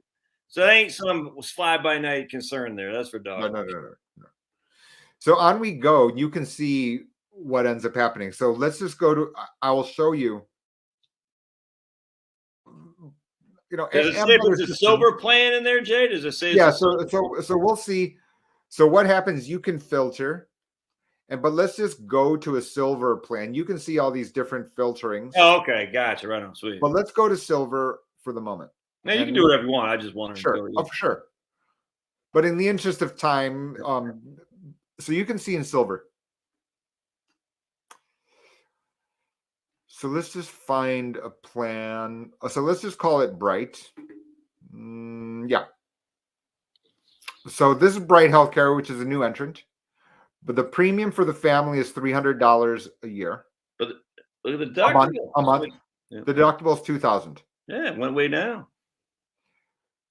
So that ain't some fly-by-night concern there. That's for dogs. No. So on we go. You can see what ends up happening. So let's just go to, I will show you. Does it say put the silver plan in there, Jay? Does it say? Yeah. So we'll see. So what happens? You can filter, but let's just go to a silver plan. You can see all these different filterings. Oh, okay, gotcha. Right on, sweet. But let's go to silver for the moment. Now you can do whatever you want. I just wanted to sure, for sure. But in the interest of time, so you can see in silver. So let's just find a plan. So let's just call it Bright. Yeah. So this is Bright Healthcare, which is a new entrant. But the premium for the family is $300 a year. But look at the deductible. A month. Yeah. The deductible is $2,000. Yeah, it went way down.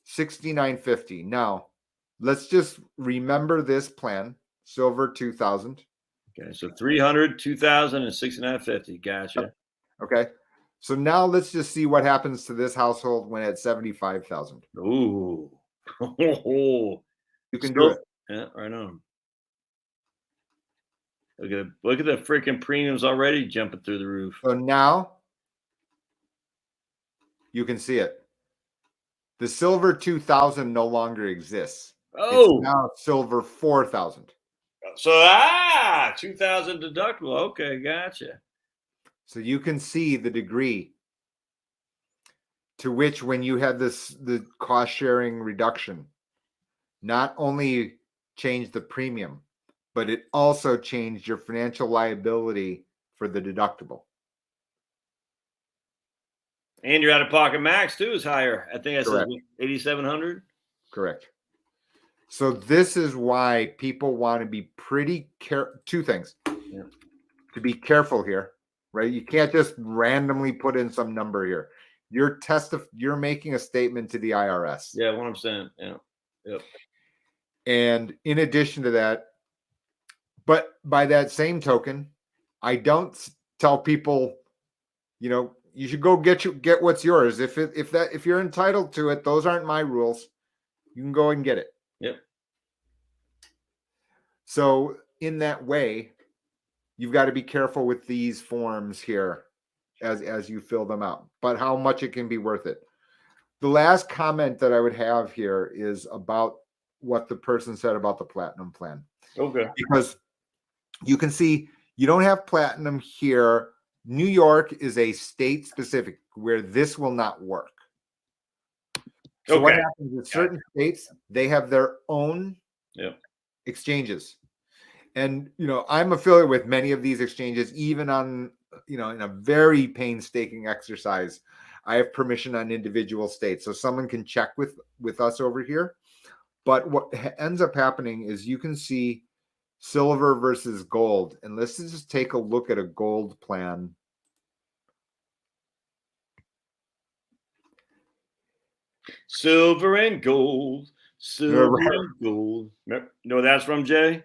$69.50. Now, let's just remember this plan. Silver $2,000. Okay, so $300, $2,000, and $69.50. Gotcha. Okay, so now let's just see what happens to this household when it's $75,000. Ooh, you can do it. Yeah, right on. Look at the freaking premiums already jumping through the roof. So now you can see it. The silver 2,000 no longer exists. Oh, it's now silver 4,000. So 2,000 deductible. Okay, gotcha. So you can see the degree to which, when you had the cost sharing reduction, not only changed the premium, but it also changed your financial liability for the deductible. And your out-of-pocket max too is higher. I think I said $8,700. Correct. So this is why people want to be pretty careful. Two things. Yeah. To be careful here, right? You can't just randomly put in some number here. You're making a statement to the IRS. Yeah, what I'm saying. Yeah. Yep. And in addition to that, but by that same token, I don't tell people, you should go get what's yours. If you're entitled to it, those aren't my rules. You can go and get it. Yep. So in that way, you've got to be careful with these forms here as you fill them out, but how much it can be worth it. The last comment that I would have here is about what the person said about the platinum plan. Okay. Because you can see you don't have platinum here. New York is a state specific where this will not work. So what happens in certain states, they have their own exchanges. And, I'm affiliated with many of these exchanges, even on, in a very painstaking exercise. I have permission on individual states. So someone can check with us over here. But what ends up happening is you can see silver versus gold. And let's just take a look at a gold plan. Silver and gold. Silver and gold. No, that's from Jay?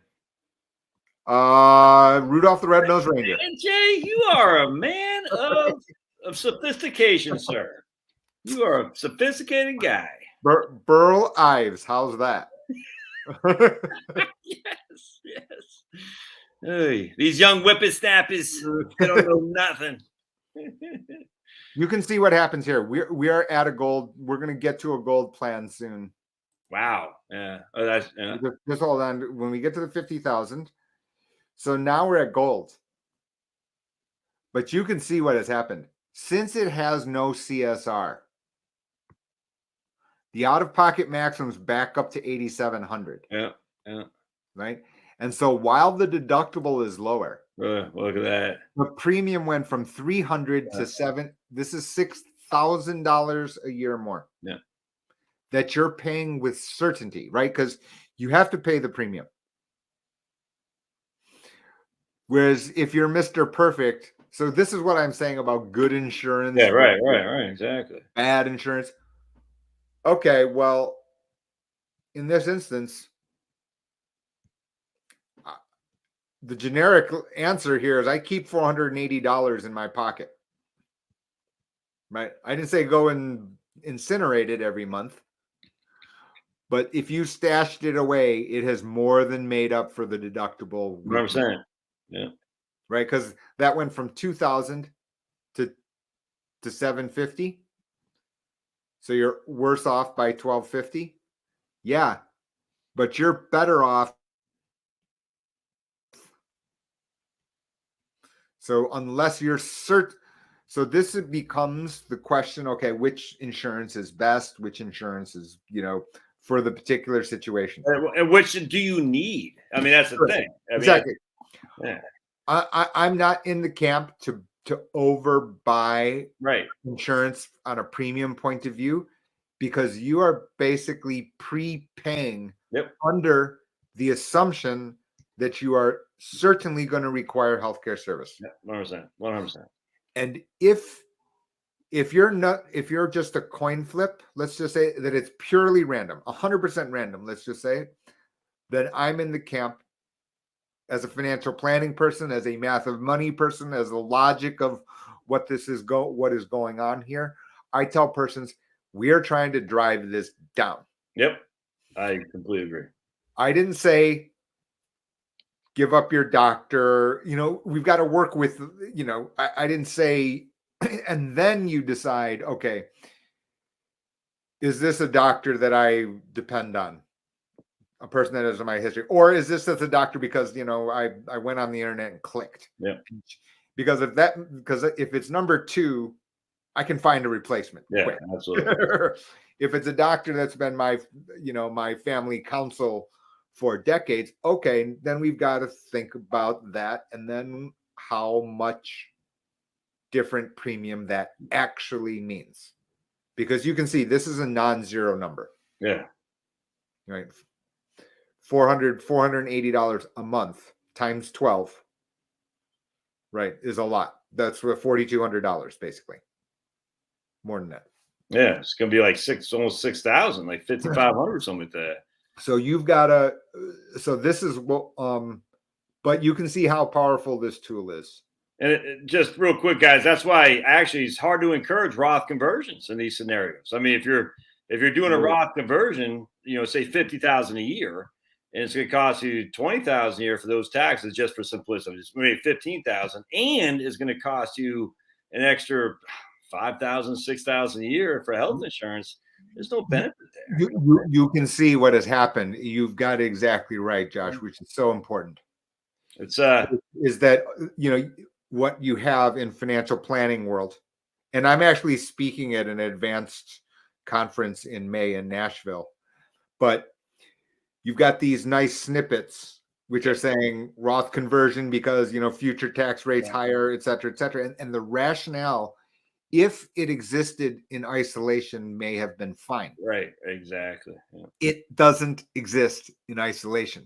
Rudolph the Red-Nosed Reindeer. And Jay, you are a man of sophistication, sir. You are a sophisticated guy. Burl Ives, how's that? Yes. Hey, these young whippersnappers, they don't know nothing. You can see what happens here. We are at a gold. We're going to get to a gold plan soon. Wow. Yeah. Oh, that's just hold on. When we get to the 50,000, so now we're at gold. But you can see what has happened since it has no CSR. The out-of-pocket maximums back up to 8,700. Yeah. Right. And so while the deductible is lower, look at that. The premium went from 300 to 7. This is $6,000 a year more. Yeah. That you're paying with certainty, right? Because you have to pay the premium. Whereas if you're Mr. Perfect, so this is what I'm saying about good insurance. Yeah, right, exactly. Bad insurance. Okay, well, in this instance, the generic answer here is I keep $480 in my pocket. Right? I didn't say go and incinerate it every month. But if you stashed it away, it has more than made up for the deductible. 100%. Yeah. Right? Because that went from $2,000 to $750. So you're worse off by $1,250. Yeah. But you're better off. So unless you're certain, so this becomes the question, okay, which insurance is best, which insurance is, for the particular situation. And which do you need? I mean, that's the thing. Exactly. Yeah. I'm not in the camp to overbuy insurance on a premium point of view, because you are basically prepaying under the assumption that you are certainly going to require healthcare service. 100%. And if you're just a coin flip, let's just say that it's purely random, 100% random, let's just say, then I'm in the camp as a financial planning person, as a math of money person, as the logic of what is going on here. I tell persons, we are trying to drive this down. Yep. I completely agree. I didn't say give up your doctor. We've got to work with, I didn't say, and then you decide, okay, is this a doctor that I depend on? A person that is in my history? Or is this a doctor because, I went on the internet and clicked? Yeah. Because if it's number 2, I can find a replacement. Yeah, quick. Absolutely. If it's a doctor that's been my family counsel for decades, okay, then we've got to think about that, and then how much different premium that actually means. Because you can see this is a non-zero number. Yeah. Right. $480 a month times 12, right, is a lot. That's $4,200 basically. More than that. Yeah, it's gonna be like almost 6,000, like 5,500, something like that. So you've got to. So this is what. But you can see how powerful this tool is. And just real quick, guys, that's why actually it's hard to encourage Roth conversions in these scenarios. I mean, if you're doing a Roth conversion, say 50,000 a year, and it's going to cost you 20,000 a year for those taxes, just for simplicity, it's maybe 15,000, and it's going to cost you an extra 5,000, 6,000 a year for health insurance. There's no benefit there. You can see what has happened. You've got it exactly right, Josh, which is so important. It's is that what you have in financial planning world, and I'm actually speaking at an advanced conference in May in Nashville. But you've got these nice snippets which are saying Roth conversion because, future tax rates higher, et cetera, et cetera. And the rationale, if it existed in isolation, may have been fine. Right. Exactly. Yeah. It doesn't exist in isolation.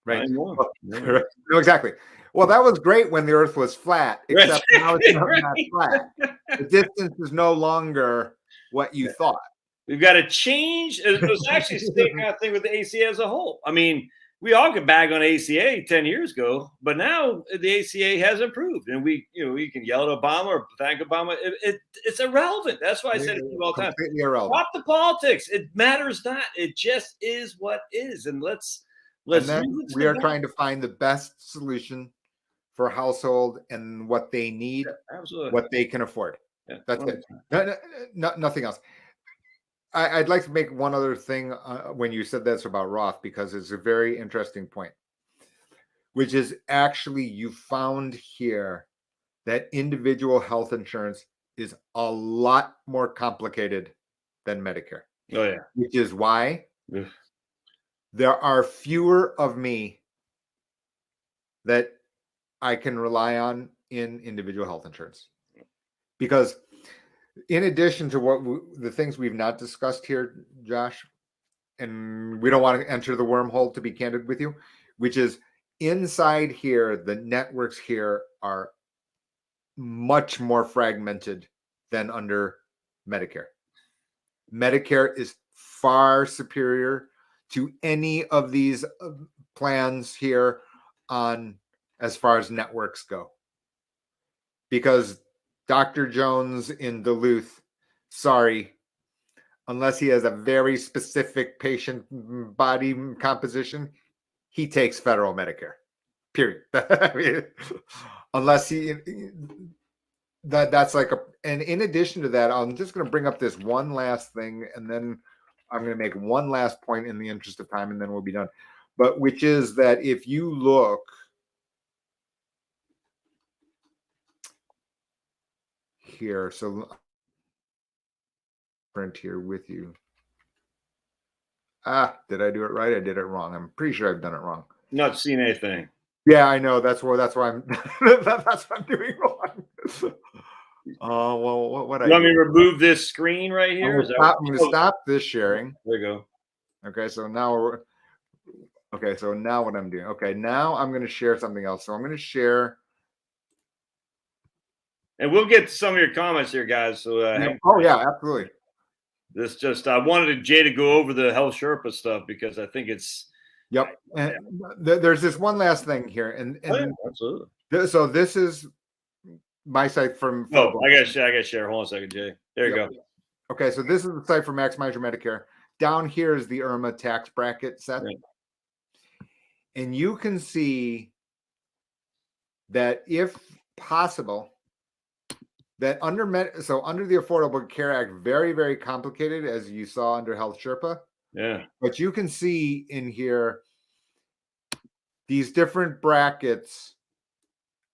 Right. No. No, exactly. Well, that was great when the Earth was flat, except now it's not flat. The distance is no longer what you thought. We've got to change. It was actually the same kind of thing with the ACA as a whole. I mean, we all could bag on ACA 10 years ago, but now the ACA has improved, and we can yell at Obama or thank Obama. It's irrelevant. That's why I said it all the time. Completely irrelevant. Stop the politics. It matters not. It just is what is, and let's. And then we are trying to find the best solution for household and what they need, what they can afford. Yeah, that's it. Nothing else. I'd like to make one other thing when you said that's about Roth, because it's a very interesting point, which is actually you found here that individual health insurance is a lot more complicated than Medicare. Oh, yeah. Which is why there are fewer of me that I can rely on in individual health insurance. Because in addition to the things we've not discussed here, Josh, and we don't want to enter the wormhole, to be candid with you, which is inside here, the networks here are much more fragmented than under Medicare. Medicare is far superior to any of these plans here on as far as networks go. Because Dr. Jones in Duluth, sorry, unless he has a very specific patient body composition, he takes federal Medicare, period. Unless that's like and in addition to that, I'm just going to bring up this one last thing, and then I'm going to make one last point in the interest of time, and then we'll be done. But which is that if you look here, so print here with you. Did I do it right? I did it wrong. I'm pretty sure I've done it wrong. Not seen anything. Yeah, I know. That's why I'm that's what I'm doing wrong. Well, what you want me to remove this screen right here? I'm going to stop this sharing. There you go. Okay, so now now what I'm doing. Okay, now I'm going to share something else. So I'm going to share. And we'll get to some of your comments here, guys. So yeah, absolutely. This just I wanted Jay to go over the Health Sherpa stuff because I think it's And there's this one last thing here, and absolutely. So this is my site from. I gotta share. Hold on a second, Jay. There you go. Okay, so this is the site for Maximize Your Medicare. Down here is the IRMA tax bracket set, and you can see that if possible, that under the Affordable Care Act, very, very complicated, as you saw under Health Sherpa. Yeah. But you can see in here, these different brackets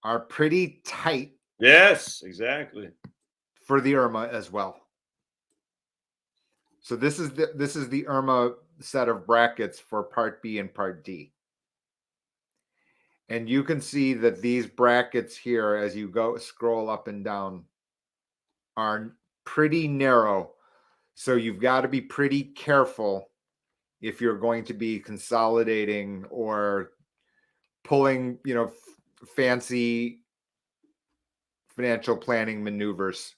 are pretty tight. Yes, exactly. For the IRMA as well. So this is the IRMA set of brackets for Part B and Part D. And you can see that these brackets here, as you scroll up and down, are pretty narrow. So you've got to be pretty careful if you're going to be consolidating or pulling, fancy financial planning maneuvers.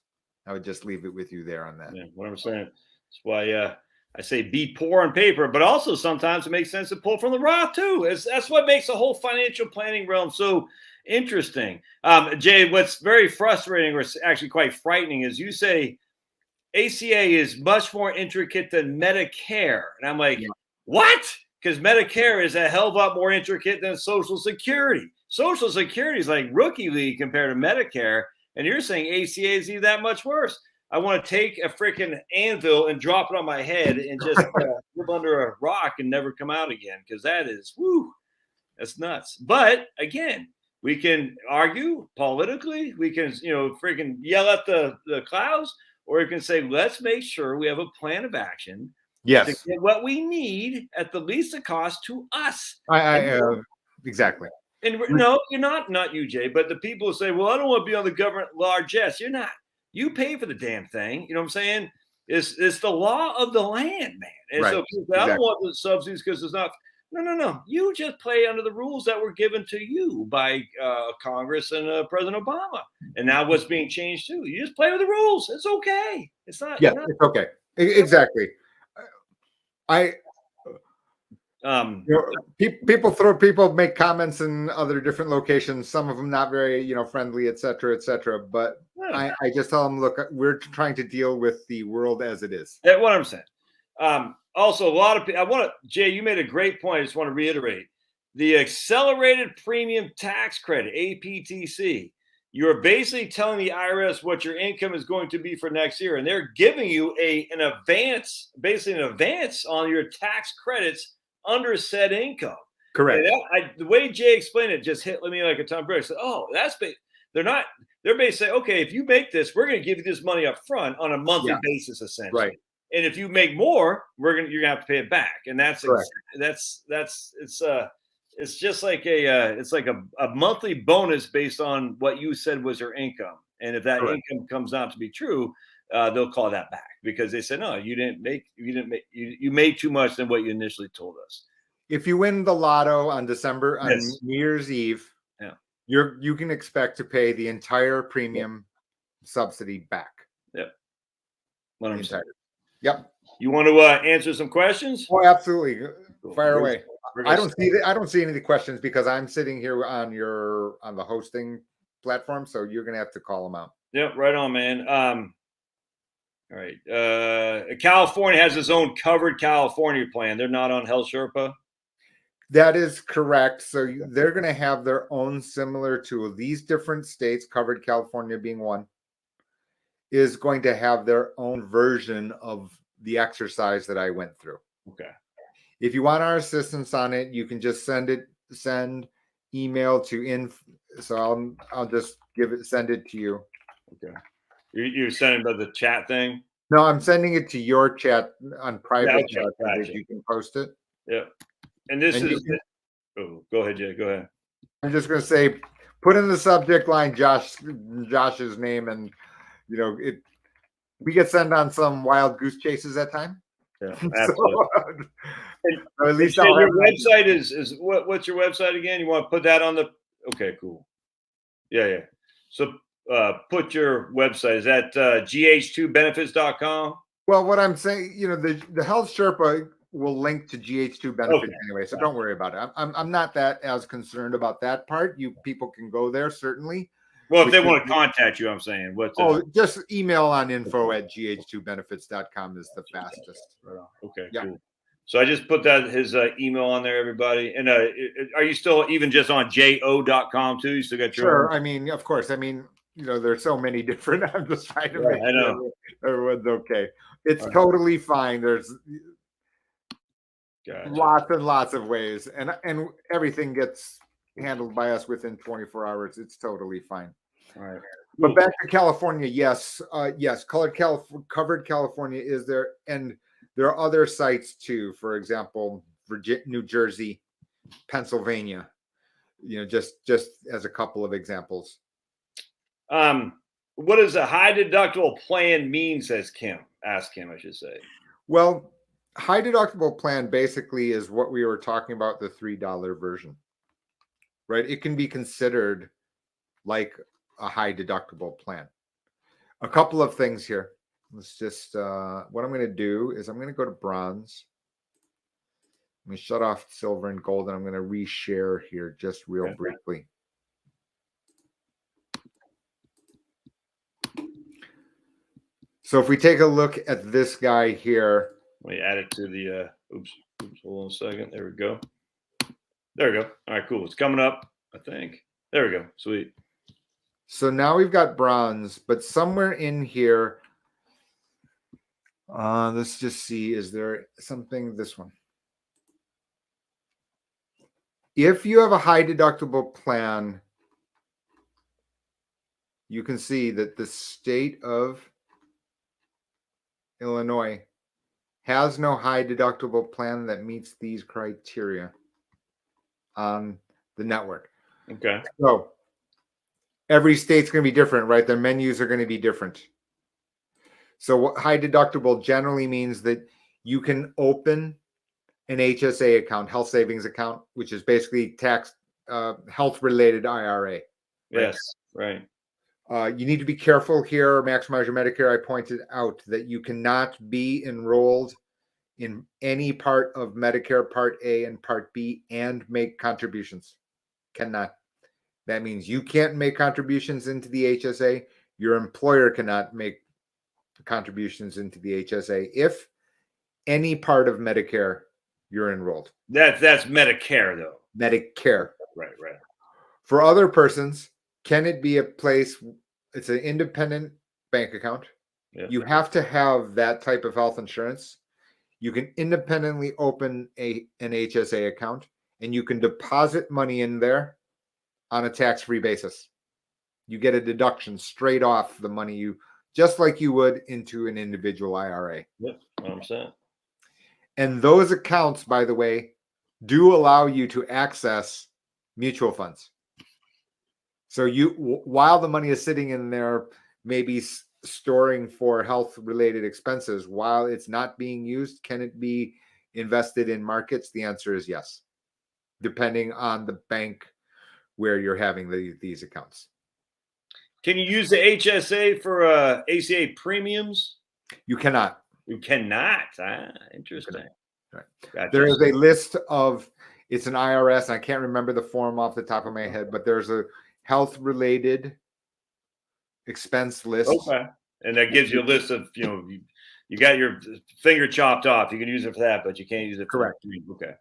I would just leave it with you there on that. Yeah, what I'm saying. That's why I say be poor on paper, but also sometimes it makes sense to pull from the Roth too. That's what makes the whole financial planning realm so interesting. Jay, what's very frustrating or actually quite frightening is you say ACA is much more intricate than Medicare. And I'm like, what? Because Medicare is a hell of a lot more intricate than Social Security. Social Security is like rookie league compared to Medicare. And you're saying ACA is even that much worse. I want to take a freaking anvil and drop it on my head and just live under a rock and never come out again. Because that's nuts. But again, we can argue politically. We can, freaking yell at the clouds, or you can say, let's make sure we have a plan of action to Yes, get what we need at the least of cost to us. exactly. And no, you're not you, Jay, but the people who say, well, I don't want to be on the government largesse. You're not. You pay for the damn thing. You know what I'm saying? It's the law of the land, man. And Right. so people say, I don't Exactly. want the subsidies because it's not. No. You just play under the rules that were given to you by Congress and President Obama. And now what's being changed too. You just play with the rules. It's okay. It's not. Yeah, You're not. it's okay. Exactly. I people make comments in other different locations, some of them not very friendly, etc. But Yeah. I just tell them, look, we're trying to deal with the world as it is. That's what I'm saying. Also, a lot of people, Jay, you made a great point. I just want to reiterate the accelerated premium tax credit, APTC. You're basically telling the IRS what your income is going to be for next year, and they're giving you an advance, basically an advance on your tax credits under said income. Correct. The way Jay explained it just hit me like a ton of bricks. Oh, they're basically saying, okay, if you make this, we're going to give you this money up front on a monthly basis, essentially. Right. And if you make more, you're gonna have to pay it back. And it's just like a monthly bonus based on what you said was your income. And if that income comes out to be true, they'll call that back because they said, no, you made too much than what you initially told us. If you win the lotto on New Year's Eve, you can expect to pay the entire premium subsidy back. Yep. What I'm saying. Yep. You want to answer some questions? Oh, absolutely. Fire away. I don't see any of the questions because I'm sitting here on the hosting platform, so you're gonna have to call them out. Yep, right on, man. All right. California has its own covered California plan. They're not on Health Sherpa. That is correct. So they're going to have their own, similar to these different states, covered California being one, is going to have their own version of the exercise that I went through. Okay. If you want our assistance on it, you can just send email to So I'll just send it to you. Okay. You're sending to the chat thing? No, I'm sending it to your chat on private chat. Gotcha. You can post it. Yeah. And this is. Go ahead, Jay. Go ahead. I'm just going to say, put in the subject line Josh's name, and we get sent on some wild goose chases at time. Yeah, absolutely. At least your website is what's your website again? You want to put that on the? Okay, cool. Yeah. So put your website. Is that gh2benefits.com? Well, what I'm saying, the Health Sherpa will link to GH2 benefits anyway, so don't worry about it. I'm not that as concerned about that part. You people can go there certainly. Well, if they want to contact you, I'm saying just email on info@gh2benefits.com is the fastest. Okay, cool. So I just put his email on there, everybody. And are you still even just on jo.com too? You still got your Sure. I mean, of course. I mean, there's so many different. I'm just trying to make sure everyone's okay. It's totally fine. There's lots and lots of ways, and everything gets handled by us within 24 hours. It's totally fine. All right. But back to California, yes, covered California is there, and there are other sites too. For example, New Jersey, Pennsylvania. Just as a couple of examples. What does a high deductible plan mean? Says Kim. Ask Kim, I should say. Well, high deductible plan basically is what we were talking about, the $3 version, right? It can be considered like a high deductible plan. A couple of things here. Let's just, what I'm going to do is I'm going to go to bronze. Let me shut off silver and gold, and I'm going to reshare here just real briefly. So if we take a look at this guy here. Let me add it to the, oops, hold on a second. There we go. There we go. All right, cool. It's coming up, I think. There we go. Sweet. So now we've got bronze, but somewhere in here, let's just see, is there something, this one? If you have a high deductible plan, you can see that the state of Illinois, has no high deductible plan that meets these criteria on the network. Okay. So every state's going to be different, right? Their menus are going to be different. So what high deductible generally means that you can open an HSA account, health savings account, which is basically tax health related IRA. Yes. Right. You need to be careful here. Maximize Your Medicare. I pointed out that you cannot be enrolled in any part of Medicare Part A and Part B and make contributions. Cannot. That means you can't make contributions into the HSA. Your employer cannot make contributions into the HSA if any part of Medicare you're enrolled. That's Medicare though. Medicare. Right. For other persons, can it be a place? It's an independent bank account. Yeah. You have to have that type of health insurance. You can independently open an HSA account and you can deposit money in there on a tax-free basis. You get a deduction straight off the money you, just like you would into an individual IRA. Yep. 100%. And those accounts, by the way, do allow you to access mutual funds. So you, while the money is sitting in there, maybe storing for health related expenses, while it's not being used, can it be invested in markets? The answer is yes, depending on the bank where you're having these accounts. Can you use the HSA for ACA premiums? You cannot. You cannot. Interesting. Right. Gotcha. There is a list of, it's an IRS, and I can't remember the form off the top of my head, but there's a health related expense list. Okay. And that gives you a list of, you got your finger chopped off. You can use it for that, but you can't use it for Correct. Okay.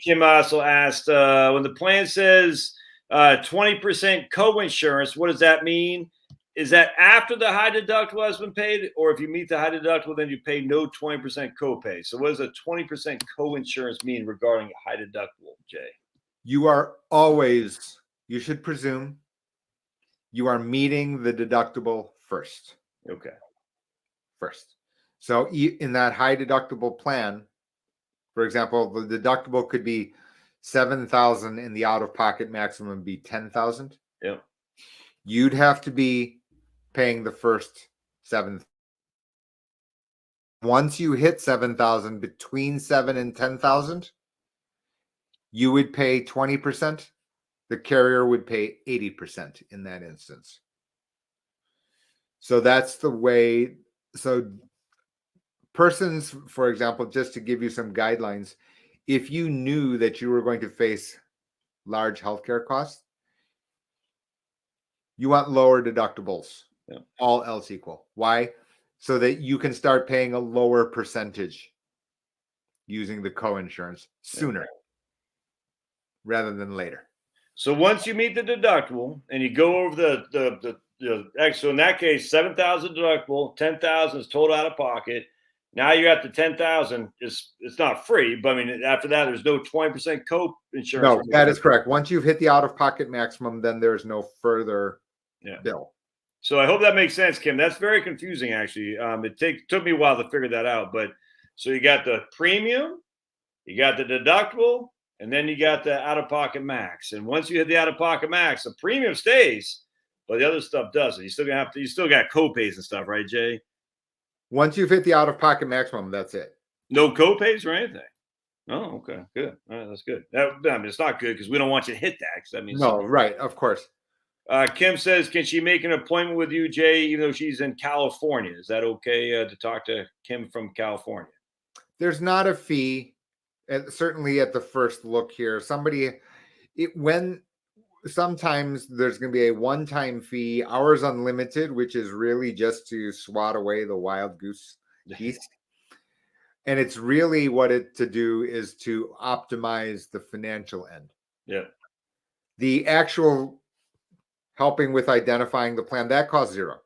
Kim also asked, when the plan says 20% co-insurance, what does that mean? Is that after the high deductible has been paid, or if you meet the high deductible, then you pay no 20% copay? So what does a 20% co-insurance mean regarding high deductible, Jay? You are always, you should presume you are meeting the deductible first. Okay. First. So in that high deductible plan, for example, the deductible could be $7,000 and the out-of-pocket maximum be $10,000. Yep. You'd have to be paying the first $7,000. Once you hit $7,000, between $7,000 and $10,000, you would pay 20%. The carrier would pay 80% in that instance. So that's the way. So persons, for example, just to give you some guidelines, if you knew that you were going to face large healthcare costs, you want lower deductibles, all else equal. Why? So that you can start paying a lower percentage using the co-insurance sooner rather than later. So once you meet the deductible and you go over the so in that case, 7,000 deductible, 10,000 is total out of pocket. Now you're at the 10,000. It's not free, but I mean, after that, there's no 20% co-insurance. No, that is correct. Once you've hit the out-of-pocket maximum, then there's no further bill. So I hope that makes sense, Kim. That's very confusing, actually. It took me a while to figure that out. But so you got the premium, you got the deductible, and then you got the out-of-pocket max. And once you hit the out-of-pocket max, the premium stays, but the other stuff doesn't. You still got co-pays and stuff, right, Jay? Once you've hit the out-of-pocket maximum, that's it. No co-pays or anything. Oh, okay, good. All right, that's good. It's not good because we don't want you to hit that. Because that means right, of course. Kim says, can she make an appointment with you, Jay, even though she's in California? Is that okay to talk to Kim from California? There's not a fee, certainly at the first look here. Sometimes there's going to be a one-time fee, hours unlimited, which is really just to swat away the wild goose geese. And it's really to do is to optimize the financial end. Yeah. The actual helping with identifying the plan, that costs $0.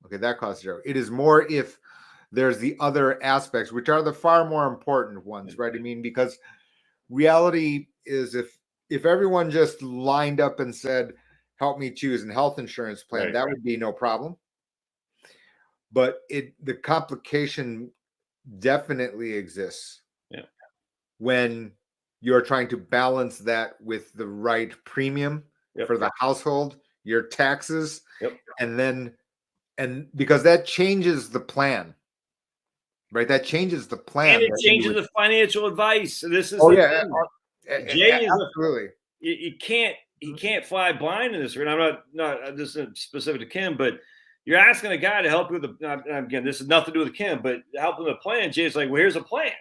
Okay, that costs $0. It is more if there's the other aspects, which are the far more important ones, right? I mean, because reality is if everyone just lined up and said, help me choose a health insurance plan, that would be no problem. but the complication definitely exists when you're trying to balance that with the right premium for the household, your taxes, and because that changes the plan, right? That changes the plan. And it changes the financial advice. This is Jay is absolutely. He can't fly blind in this. And I'm not this is specific to Kim, but you're asking a guy to help you with again, this has nothing to do with Kim, but helping the plan. Jay's like, well, here's a plan.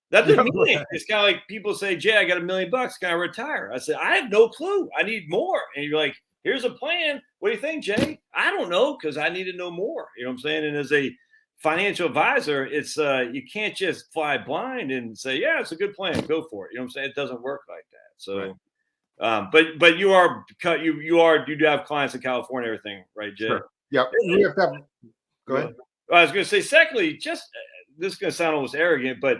That doesn't mean it. It's kind of like people say, Jay, I got $1 million. Can I retire? I said, I have no clue. I need more. And you're like, here's a plan. What do you think, Jay? I don't know, because I need to know more. You know what I'm saying? And as a financial advisor, it's you can't just fly blind and say, yeah, it's a good plan. Go for it. You know what I'm saying? It doesn't work like that. So, but you do have clients in California, everything, right, Jay? Sure. Yeah. Go ahead. I was going to say, secondly, just this is going to sound almost arrogant, but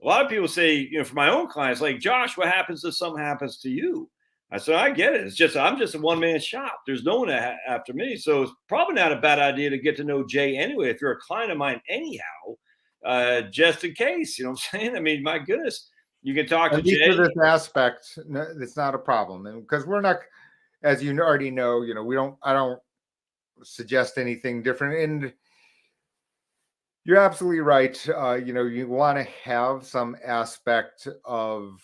a lot of people say, for my own clients, like, Josh, what happens if something happens to you? I said, I get it. I'm just a one-man shop. There's no one after me. So it's probably not a bad idea to get to know Jay anyway, if you're a client of mine anyhow, just in case, you know what I'm saying? I mean, my goodness, you can talk to Jay. For this aspect, it's not a problem. And because we're not, as you already know, I don't suggest anything different. And you're absolutely right. You want to have some aspect of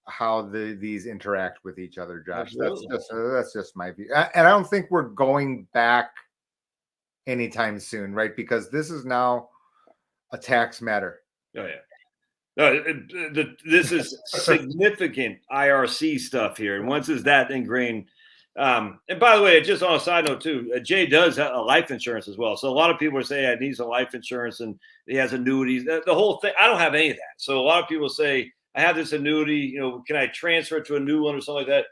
how these interact with each other, Josh. That's just my view. And I don't think we're going back anytime soon, right? Because this is now a tax matter. Oh, yeah. No, this is significant IRC stuff here. And once it's that ingrained, and by the way, just on a side note too, Jay does have a life insurance as well. So a lot of people are saying I need some life insurance and he has annuities. The whole thing, I don't have any of that. So a lot of people say, I have this annuity, can I transfer it to a new one or something like that?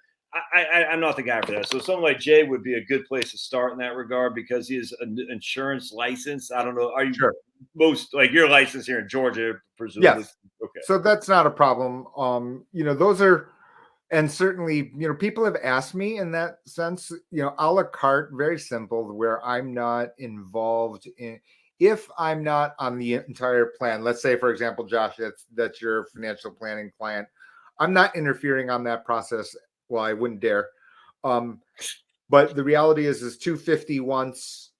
I'm not the guy for that. So someone like Jay would be a good place to start in that regard because he is an insurance license. I don't know. Are you most like your license here in Georgia, presumably? Yes. Okay. So that's not a problem. Those are, and certainly, people have asked me in that sense, a la carte, very simple, where I'm not involved in, if I'm not on the entire plan, let's say, for example, Josh, that's your financial planning client. I'm not interfering on that process. Well, I wouldn't dare. But the reality is $250 once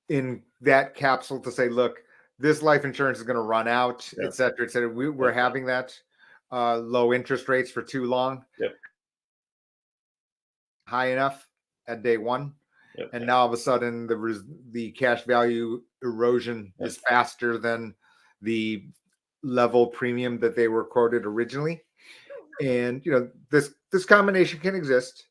in that capsule to say, look, this life insurance is going to run out, et cetera, et cetera. We're having that low interest rates for too long. High enough at day one. And now all of a sudden the cash value erosion is faster than the level premium that they were quoted originally. And this combination can exist.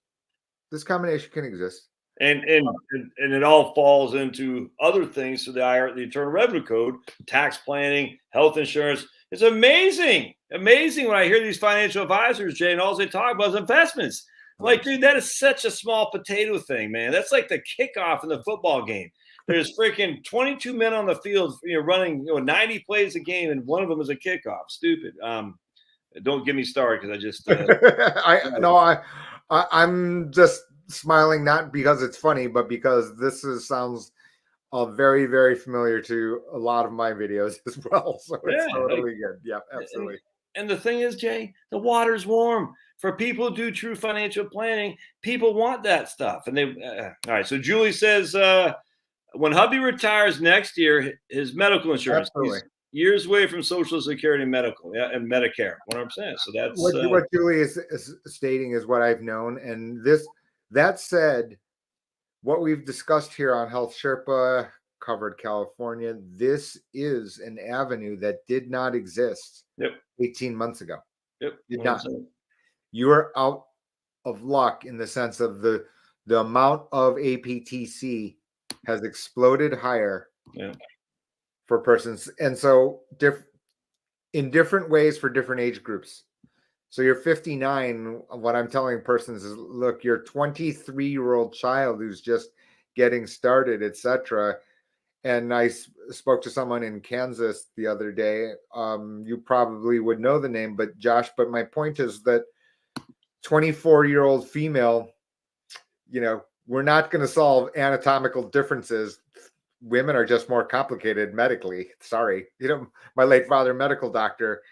And it all falls into other things. So the Internal Revenue Code, tax planning, health insurance. It's amazing when I hear these financial advisors, Jay, and all they talk about is investments. I'm like, dude, that is such a small potato thing, man. That's like the kickoff in the football game. There's freaking 22 men on the field, running 90 plays a game, and one of them is a kickoff. Stupid. Don't get me started because I just I'm just smiling not because it's funny, but because this sounds very, very familiar to a lot of my videos as well. So it's totally good. Yeah, absolutely. And the thing is, Jay, the water's warm. For people who do true financial planning, people want that stuff. And they all right. So Julie says when hubby retires next year, his medical insurance, he's years away from Social Security and medical, and Medicare, 100%. So that's what Julie is stating is what I've known. And that said, what we've discussed here on Health Sherpa covered California. This is an avenue that did not exist 18 months ago. Did not. You are out of luck in the sense of the amount of APTC has exploded higher for persons. And so in different ways for different age groups. So you're 59. What I'm telling persons is, look, your 23-year-old child who's just getting started, etc. And I spoke to someone in Kansas the other day. You probably would know the name, but Josh, but my point is that 24-year-old female, we're not going to solve anatomical differences women are just more complicated medically. Sorry, my late father, medical doctor,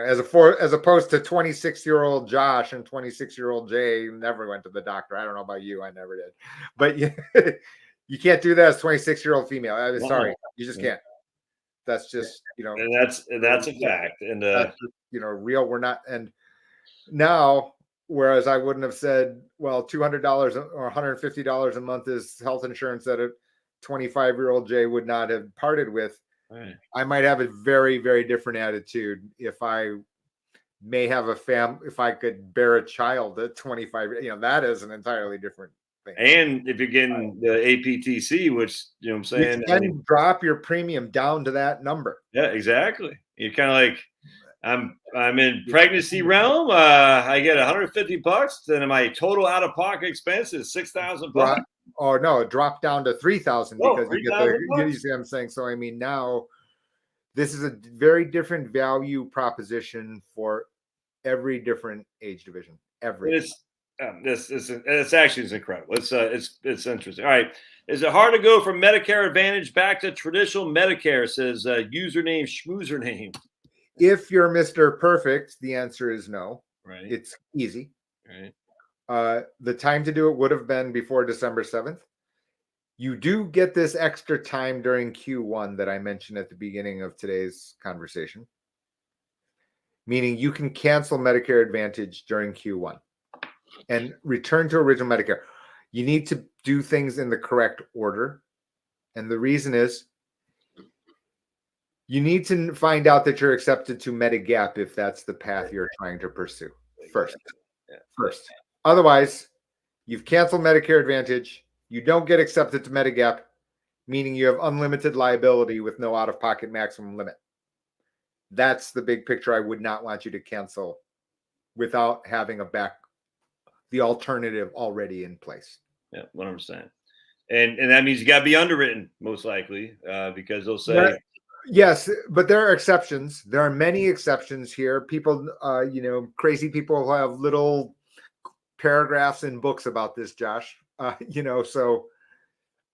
as opposed to 26-year-old Josh and 26-year-old Jay, never went to the doctor. I don't know about you, I never did, but you can't do that as 26-year-old female. I'm sorry, you just can't. That's just and that's a fact. And that's just, real. We're not. And now, whereas I wouldn't have said, well, $200 or $150 a month is health insurance that a 25-year-old Jay would not have parted with. right. I might have a very, very different attitude if I may have a if I could bear a child at 25. That is an entirely different thing. And if you're getting the APTC, which I'm saying, you can drop your premium down to that number. Yeah, exactly. You're kind of like, I'm in pregnancy realm. I get $150. Then my total out of pocket expense is $6,000. Oh no, it dropped down to 3,000 because you get you see what I'm saying. So I mean, now this is a very different value proposition for every different age division. It's actually incredible. It's interesting. All right, is it hard to go from Medicare Advantage back to traditional Medicare? Says username schmoozername. If you're Mr. Perfect, the answer is no. Right. It's easy. Right. The time to do it would have been before December 7th. You do get this extra time during Q1 that I mentioned at the beginning of today's conversation, meaning you can cancel Medicare Advantage during Q1 and return to original Medicare. You need to do things in the correct order. And the reason is you need to find out that you're accepted to Medigap if that's the path you're trying to pursue first. First. Otherwise, you've canceled Medicare Advantage. You don't get accepted to Medigap, meaning you have unlimited liability with no out-of-pocket maximum limit. That's the big picture I would not want you to cancel without having the alternative already in place. Yeah, 100%. And that means you got to be underwritten, most likely, because they'll say... Yes, but there are exceptions. There are many exceptions here. People, crazy people who have little paragraphs in books about this, Josh. So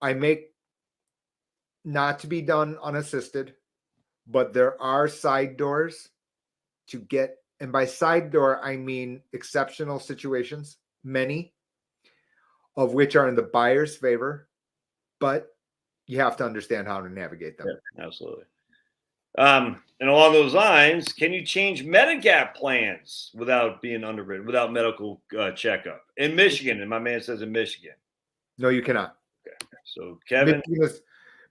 I make not to be done unassisted, but there are side doors to get, and by side door, I mean exceptional situations, many of which are in the buyer's favor, but you have to understand how to navigate them. Yeah, absolutely. And along those lines, can you change Medigap plans without being underwritten, without medical checkup in Michigan? And my man says in Michigan. No, you cannot. Okay. So Kevin,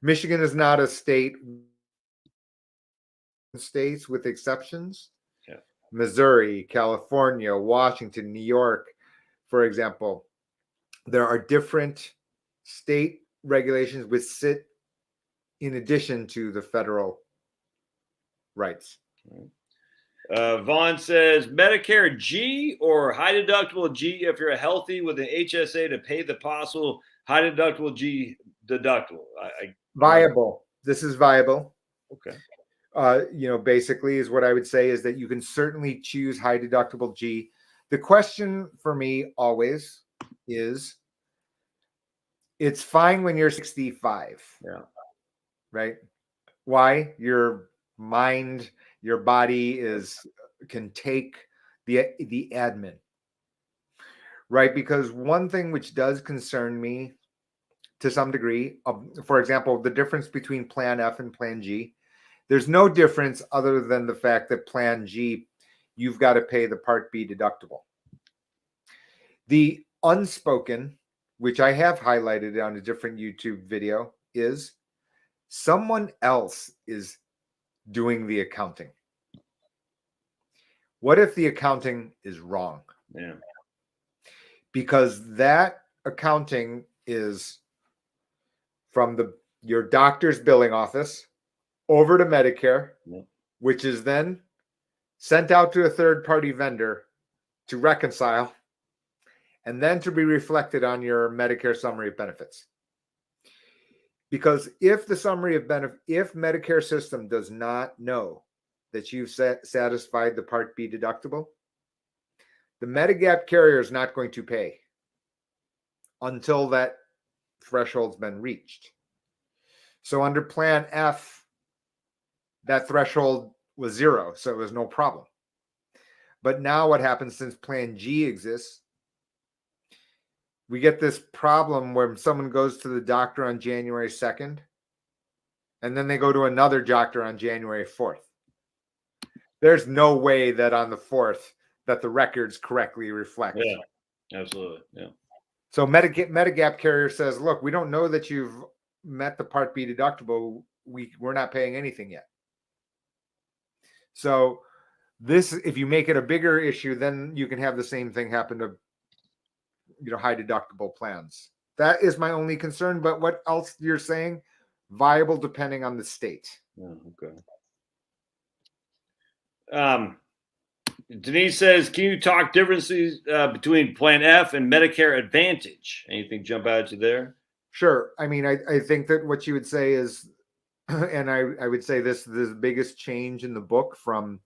Michigan is not a state. States with exceptions. Yeah. Missouri, California, Washington, New York, for example, there are different state regulations which sit in addition to the federal rights. Vaughn says Medicare G or high deductible G if you're healthy with an HSA to pay the possible high deductible G deductible. Viable. This is viable. Okay. Basically is what I would say is that you can certainly choose high deductible G. The question for me always is, it's fine when you're 65. Yeah. Right? Why? Your mind, your body can take the admin. Right? Because one thing which does concern me to some degree, for example, the difference between Plan F and Plan G, there's no difference other than the fact that Plan G, you've got to pay the Part B deductible. The unspoken, which I have highlighted on a different YouTube video, is someone else is doing the accounting. What if the accounting is wrong? Yeah. Because that accounting is from your doctor's billing office over to Medicare, which is then sent out to a third-party vendor to reconcile, and then to be reflected on your Medicare summary of benefits. Because if the summary of if Medicare system does not know that you've satisfied the Part B deductible, the Medigap carrier is not going to pay until that threshold's been reached. So under Plan F, that threshold was 0, so it was no problem. But now what happens since Plan G exists, we get this problem where someone goes to the doctor on January 2nd, and then they go to another doctor on January 4th. There's no way that on the 4th that the records correctly reflect. Yeah, absolutely. Yeah. So Medigap carrier says, look, we don't know that you've met the Part B deductible. We're not paying anything yet. So this, if you make it a bigger issue, then you can have the same thing happen to, high deductible plans. That is my only concern. But what else you're saying? Viable depending on the state. Oh, okay. Denise says, can you talk differences between Plan F and Medicare Advantage? Anything jump out at you there? Sure. I mean, I think that what you would say is, and I would say this is the biggest change in the book from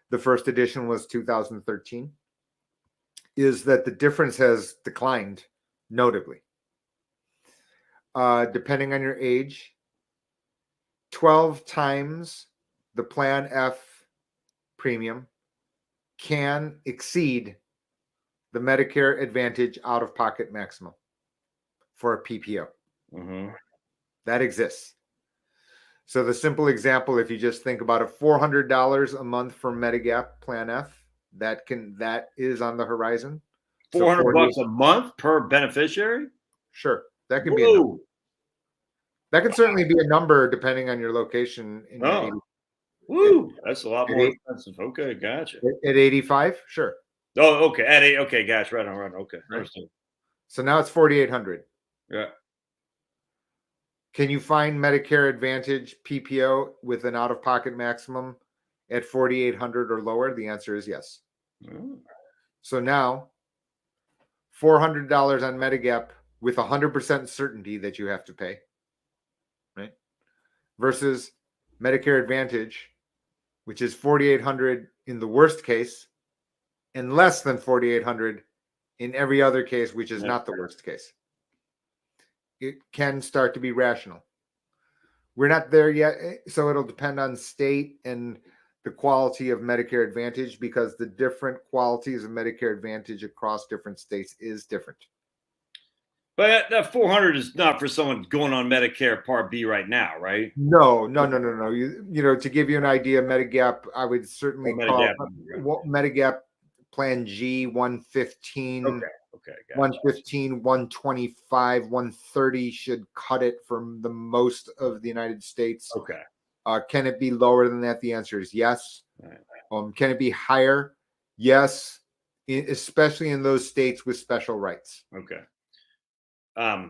the first edition was 2013, is that the difference has declined notably. Depending on your age, 12 times the Plan F premium can exceed the Medicare Advantage out-of-pocket maximum for a PPO. Mm-hmm. That exists. So the simple example, if you just think about it, $400 a month for Medigap Plan F, that is on the horizon. $400 a month per beneficiary? Sure, that can be a number. That can certainly be a number depending on your location. Woo! That's a lot more expensive. Okay, gotcha. At 85, sure. Oh, okay. At 8, okay, gotcha. Right on. Okay, right. So now it's 4,800. Yeah. Can you find Medicare Advantage PPO with an out-of-pocket maximum at 4,800 or lower? The answer is yes. So now, $400 on Medigap with 100% certainty that you have to pay, right? Versus Medicare Advantage, which is 4,800 in the worst case, and less than 4,800 in every other case, which is not the worst case. It can start to be rational. We're not there yet, so it'll depend on state and the quality of Medicare Advantage, because the different qualities of Medicare Advantage across different states is different. But that 400 is not for someone going on Medicare Part B right now, right? No. To give you an idea, Medigap, I would certainly call Medigap Plan G 115. Okay. Gotcha. 115, 125, 130 should cut it from the most of the United States. Okay. Can it be lower than that? The answer is yes. Right. Can it be higher? Yes, especially in those states with special rights. Okay. All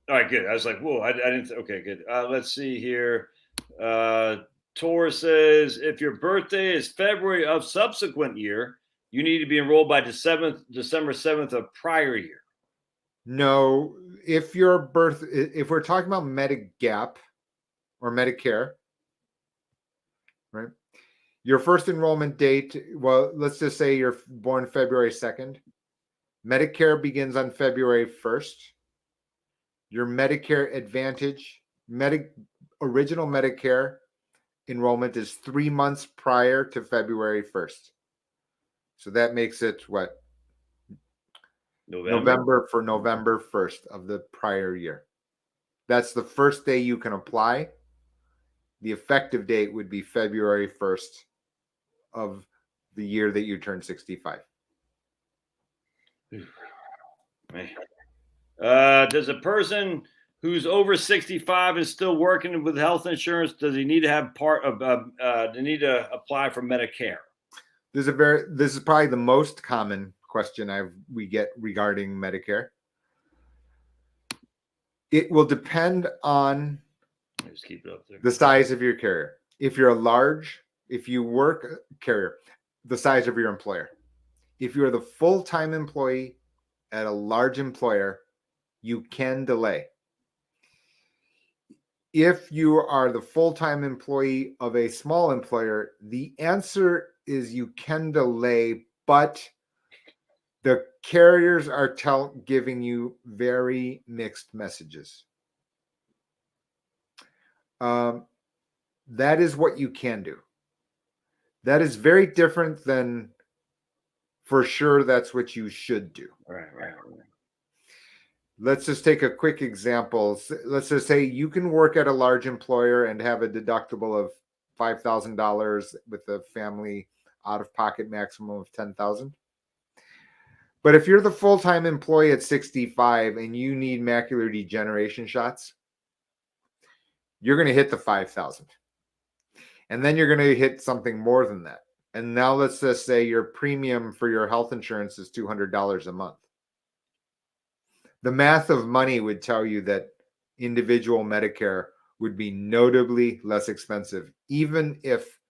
right, good. I was like, whoa, I didn't. Okay, good. Let's see here. Tor says, if your birthday is February of subsequent year, you need to be enrolled by December 7th of prior year. No, if we're talking about Medigap or Medicare, right? Your first enrollment date, well, let's just say you're born February 2nd. Medicare begins on February 1st. Your Medicare Advantage, original Medicare enrollment is 3 months prior to February 1st. So that makes it what? November 1st of the prior year. That's the first day you can apply. The effective date would be February 1st of the year that you turn 65. Does a person who's over 65 and still working with health insurance, does he need to have they need to apply for Medicare? This is probably the most common question we get regarding Medicare. It will depend on just keep it up there. The size of your carrier. If you work carrier, the size of your employer. If you're the full-time employee at a large employer, you can delay. If you are the full-time employee of a small employer, the answer is you can delay, but the carriers are giving you very mixed messages. That is what you can do. That is very different than for sure that's what you should do. Right. Let's just take a quick example. Let's just say you can work at a large employer and have a deductible of $5,000 with a family out-of-pocket maximum of $10,000. But if you're the full-time employee at 65 and you need macular degeneration shots, you're going to hit the 5,000. And then you're going to hit something more than that. And now let's just say your premium for your health insurance is $200 a month. The math of money would tell you that individual Medicare would be notably less expensive, even if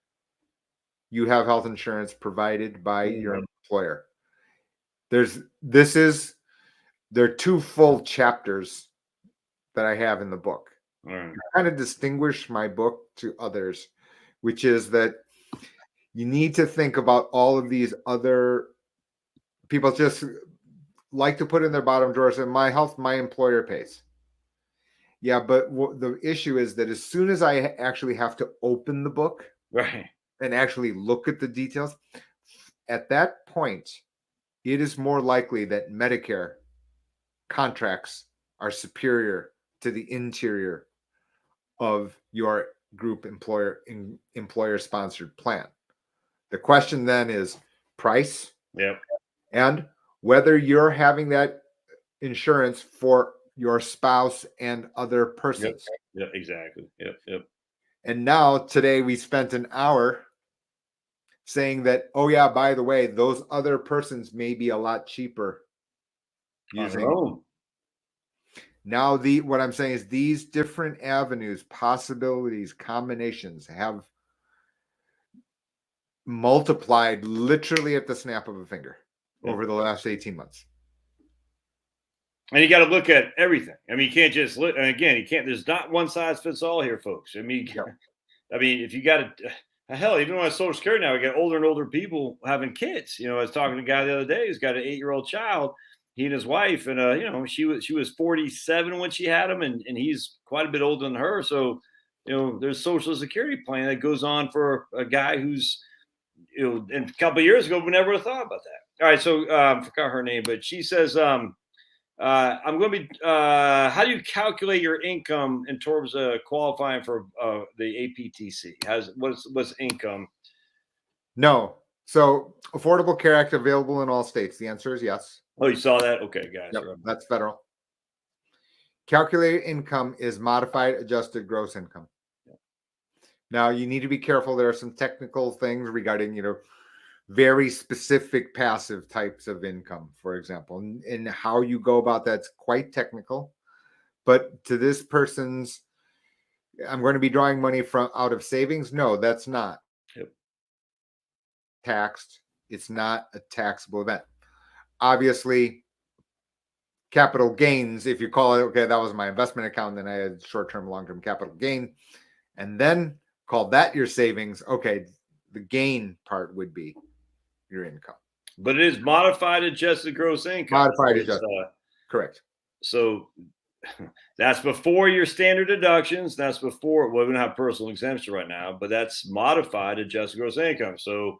you have health insurance provided by your employer. There are 2 full chapters that I have in the book. I kind of distinguish my book to others, which is that you need to think about all of these other people just like to put in their bottom drawers and my health, my employer pays. Yeah, but the issue is that as soon as I actually have to open the book and actually look at the details, at that point, it is more likely that Medicare contracts are superior to the interior of your group employer sponsored plan. The question then is price. Yep. And whether you're having that insurance for your spouse and other persons. Yep, exactly. Yep. And now today we spent an hour saying that, oh yeah, by the way, those other persons may be a lot cheaper using. Now what I'm saying is these different avenues, possibilities, combinations have multiplied literally at the snap of a finger over the last 18 months. And you got to look at everything. I mean, you can't just look. And again, you can't. There's not one size fits all here, folks. I mean, if you got to, hell, even on Social Security now, we got older and older people having kids. I was talking to a guy the other day who's got an 8-year-old child. He and his wife, and she was 47 when she had him, and he's quite a bit older than her. So, there's Social Security plan that goes on for a guy who's, and a couple of years ago, we never would have thought about that. All right, so I forgot her name, but she says, I'm going to be. How do you calculate your income in terms of qualifying for the APTC? What's income? No. So Affordable Care Act available in all states. The answer is yes. Oh, you saw that? Okay, guys. Yep, that's federal. Calculated income is modified adjusted gross income. Yep. Now you need to be careful. There are some technical things regarding, very specific passive types of income, for example, and how you go about that's quite technical. But to this person's, I'm going to be drawing money from out of savings. No, that's not taxed. It's not a taxable event. Obviously, capital gains, if you call it, okay, that was my investment account, then I had short-term, long-term capital gain, and then call that your savings. Okay, the gain part would be your income. But it is modified adjusted gross income. Modified adjusted. Correct. So that's before your standard deductions. That's before, we don't have personal exemption right now, but that's modified adjusted gross income. So,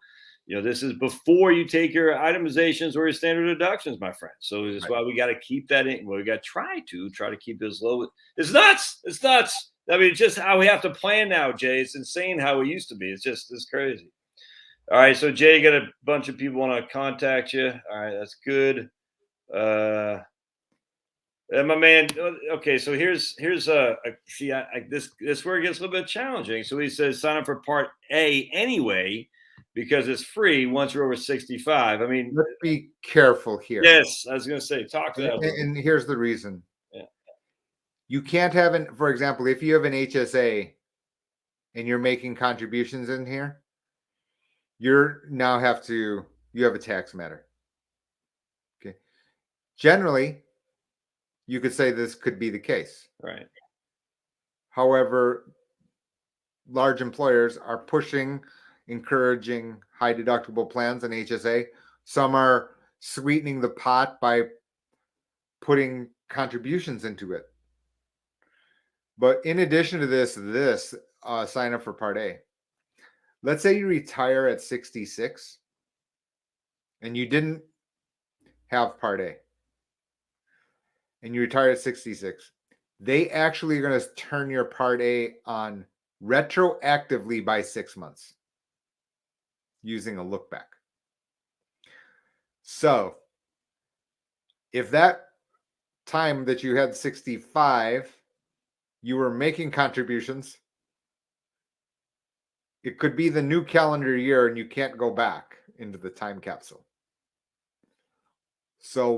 this is before you take your itemizations or your standard deductions, my friend. So that's why we got to keep that in. Well, we got to try to keep it as low. It's nuts. It's nuts. I mean, just how we have to plan now, Jay. It's insane how it used to be. It's crazy. All right. So Jay, got a bunch of people want to contact you. All right. That's good. My man. Okay. So here's this where it gets a little bit challenging. So he says, sign up for Part A anyway, because it's free once you're over 65. I mean, let's be careful here. Yes, I was going to say, talk to that. And here's the reason. Yeah. You can't have for example, if you have an HSA and you're making contributions in here, you have a tax matter. Okay. Generally, you could say this could be the case. Right. However, large employers are encouraging high deductible plans in HSA. Some are sweetening the pot by putting contributions into it. But in addition to this, sign up for Part A. Let's say you retire at 66 and you didn't have Part A and you retire at 66. They actually are going to turn your Part A on retroactively by 6 months using a look back. So if that time that you had 65, you were making contributions, it could be the new calendar year and you can't go back into the time capsule. So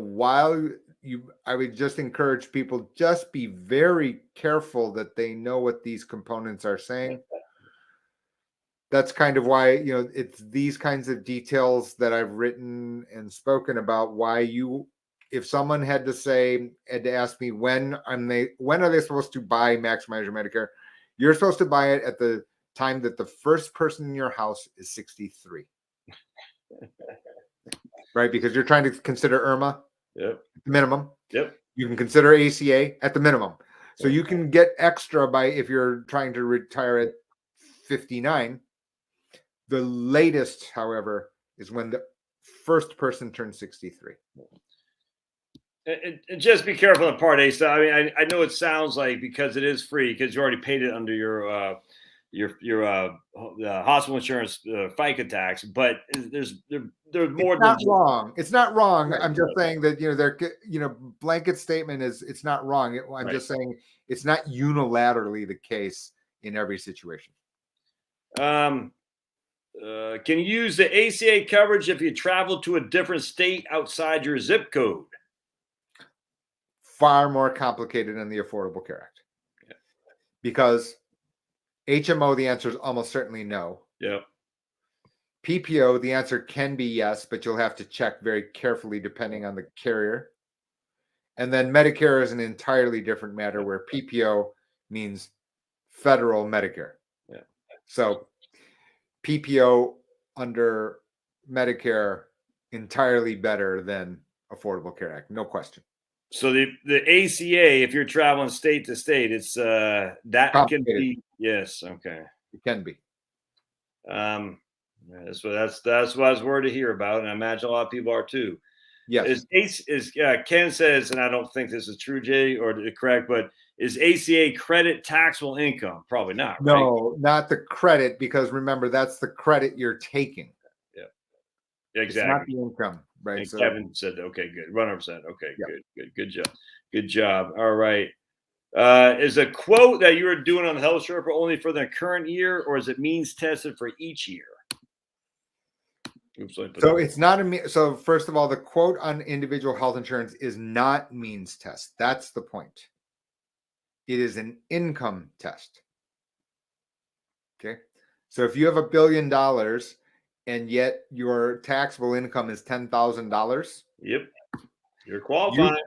I would just encourage people, just be very careful that they know what these components are saying. That's kind of why, it's these kinds of details that I've written and spoken about why if someone had to ask me when are they supposed to buy Maximize Your Medicare, you're supposed to buy it at the time that the first person in your house is 63. Right? Because you're trying to consider IRMA. Yep. Minimum. Yep. You can consider ACA at the minimum. So you can get extra if you're trying to retire at 59. The latest, however, is when the first person turns 63. And just be careful on Part A stuff. I mean, I know it sounds like because it is free because you already paid it under your hospital insurance FICA tax, but there's more. It's not wrong. It's not wrong. Right. I'm just saying that blanket statement is it's not wrong. I'm just saying it's not unilaterally the case in every situation. Can you use the ACA coverage if you travel to a different state outside your zip code? Far more complicated than the Affordable Care Act. Yeah. Because HMO, the answer is almost certainly no. Yeah. PPO, the answer can be yes, but you'll have to check very carefully depending on the carrier. And then Medicare is an entirely different matter where PPO means federal Medicare. Yeah. So PPO under Medicare entirely better than Affordable Care Act, no question. So the ACA, if you're traveling state to state, it's that can be yes, okay. It can be. That's what I was worried to hear about, and I imagine a lot of people are too. Yes. Ken says, and I don't think this is true, Jay, or correct, but is ACA credit taxable income? Probably not. Right? No, not the credit, because remember that's the credit you're taking. Yeah, exactly. It's not the income, right? And so, Kevin said, "Okay, good, 100%. Okay, good job. All right." Is a quote that you were doing on the Health Sherpa only for the current year, or is it means tested for each year? So it's not so first of all, the quote on individual health insurance is not means test. That's the point. It is an income test. Okay. So if you have $1 billion and yet your taxable income is $10,000. Yep. You're qualified.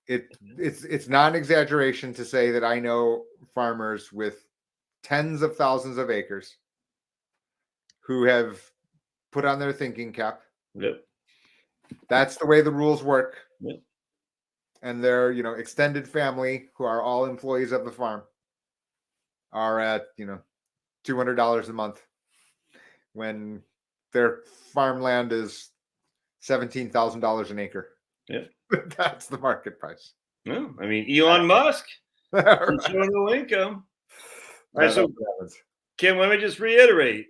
It's not an exaggeration to say that I know farmers with tens of thousands of acres who have put on their thinking cap. Yep. That's the way the rules work. Yep. And their, extended family, who are all employees of the farm, are at, $200 a month when their farmland is $17,000 an acre. Yeah. That's the market price. No, I mean, Elon Musk, right. No income. All right, so Kim, let me just reiterate.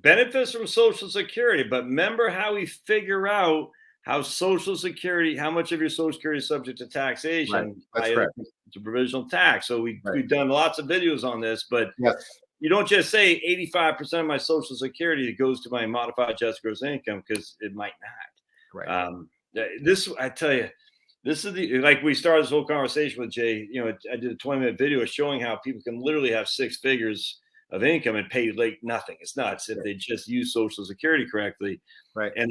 Benefits from Social Security, but remember how we figure out how Social Security, how much of your Social Security is subject to taxation. Right. That's correct. To provisional tax. So we've done lots of videos on this, but yes. You don't just say 85% of my Social Security goes to my modified adjusted gross income, because it might not. Right. This, I tell you, this is like we started this whole conversation with Jay. I did a 20-minute video showing how people can literally have 6 figures of income and pay like nothing. It's nuts if they just use Social Security correctly. Right. And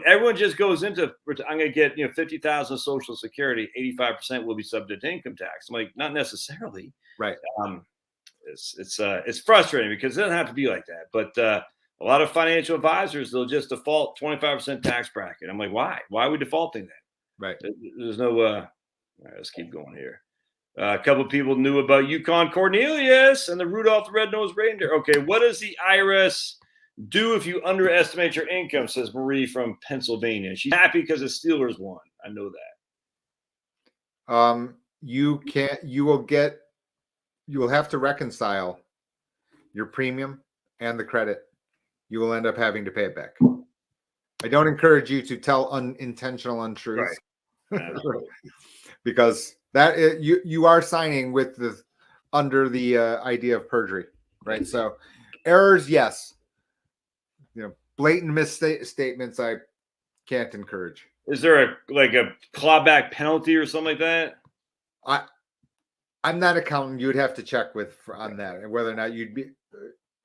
everyone just goes into, I'm going to get 50,000 Social Security, 85% will be subject to income tax. I'm like, not necessarily. Right. It's frustrating because it doesn't have to be like that. But a lot of financial advisors, they'll just default 25% tax bracket. I'm like, why? Why are we defaulting that? Right. There's no All right, let's keep going here. A couple people knew about Yukon Cornelius and the Rudolph the Red-Nosed Reindeer. Okay, what does the IRS do if you underestimate your income, says Marie from Pennsylvania. She's happy because the Steelers won. I know that. You will have to reconcile your premium and the credit. You will end up having to pay it back. I don't encourage you to tell unintentional untruths. Right. Because you are signing with under the idea of perjury, right? So errors, yes. Blatant misstatements, I can't encourage. Is there a clawback penalty or something like that? I'm not accountant. You would have to check on that and whether or not you'd be.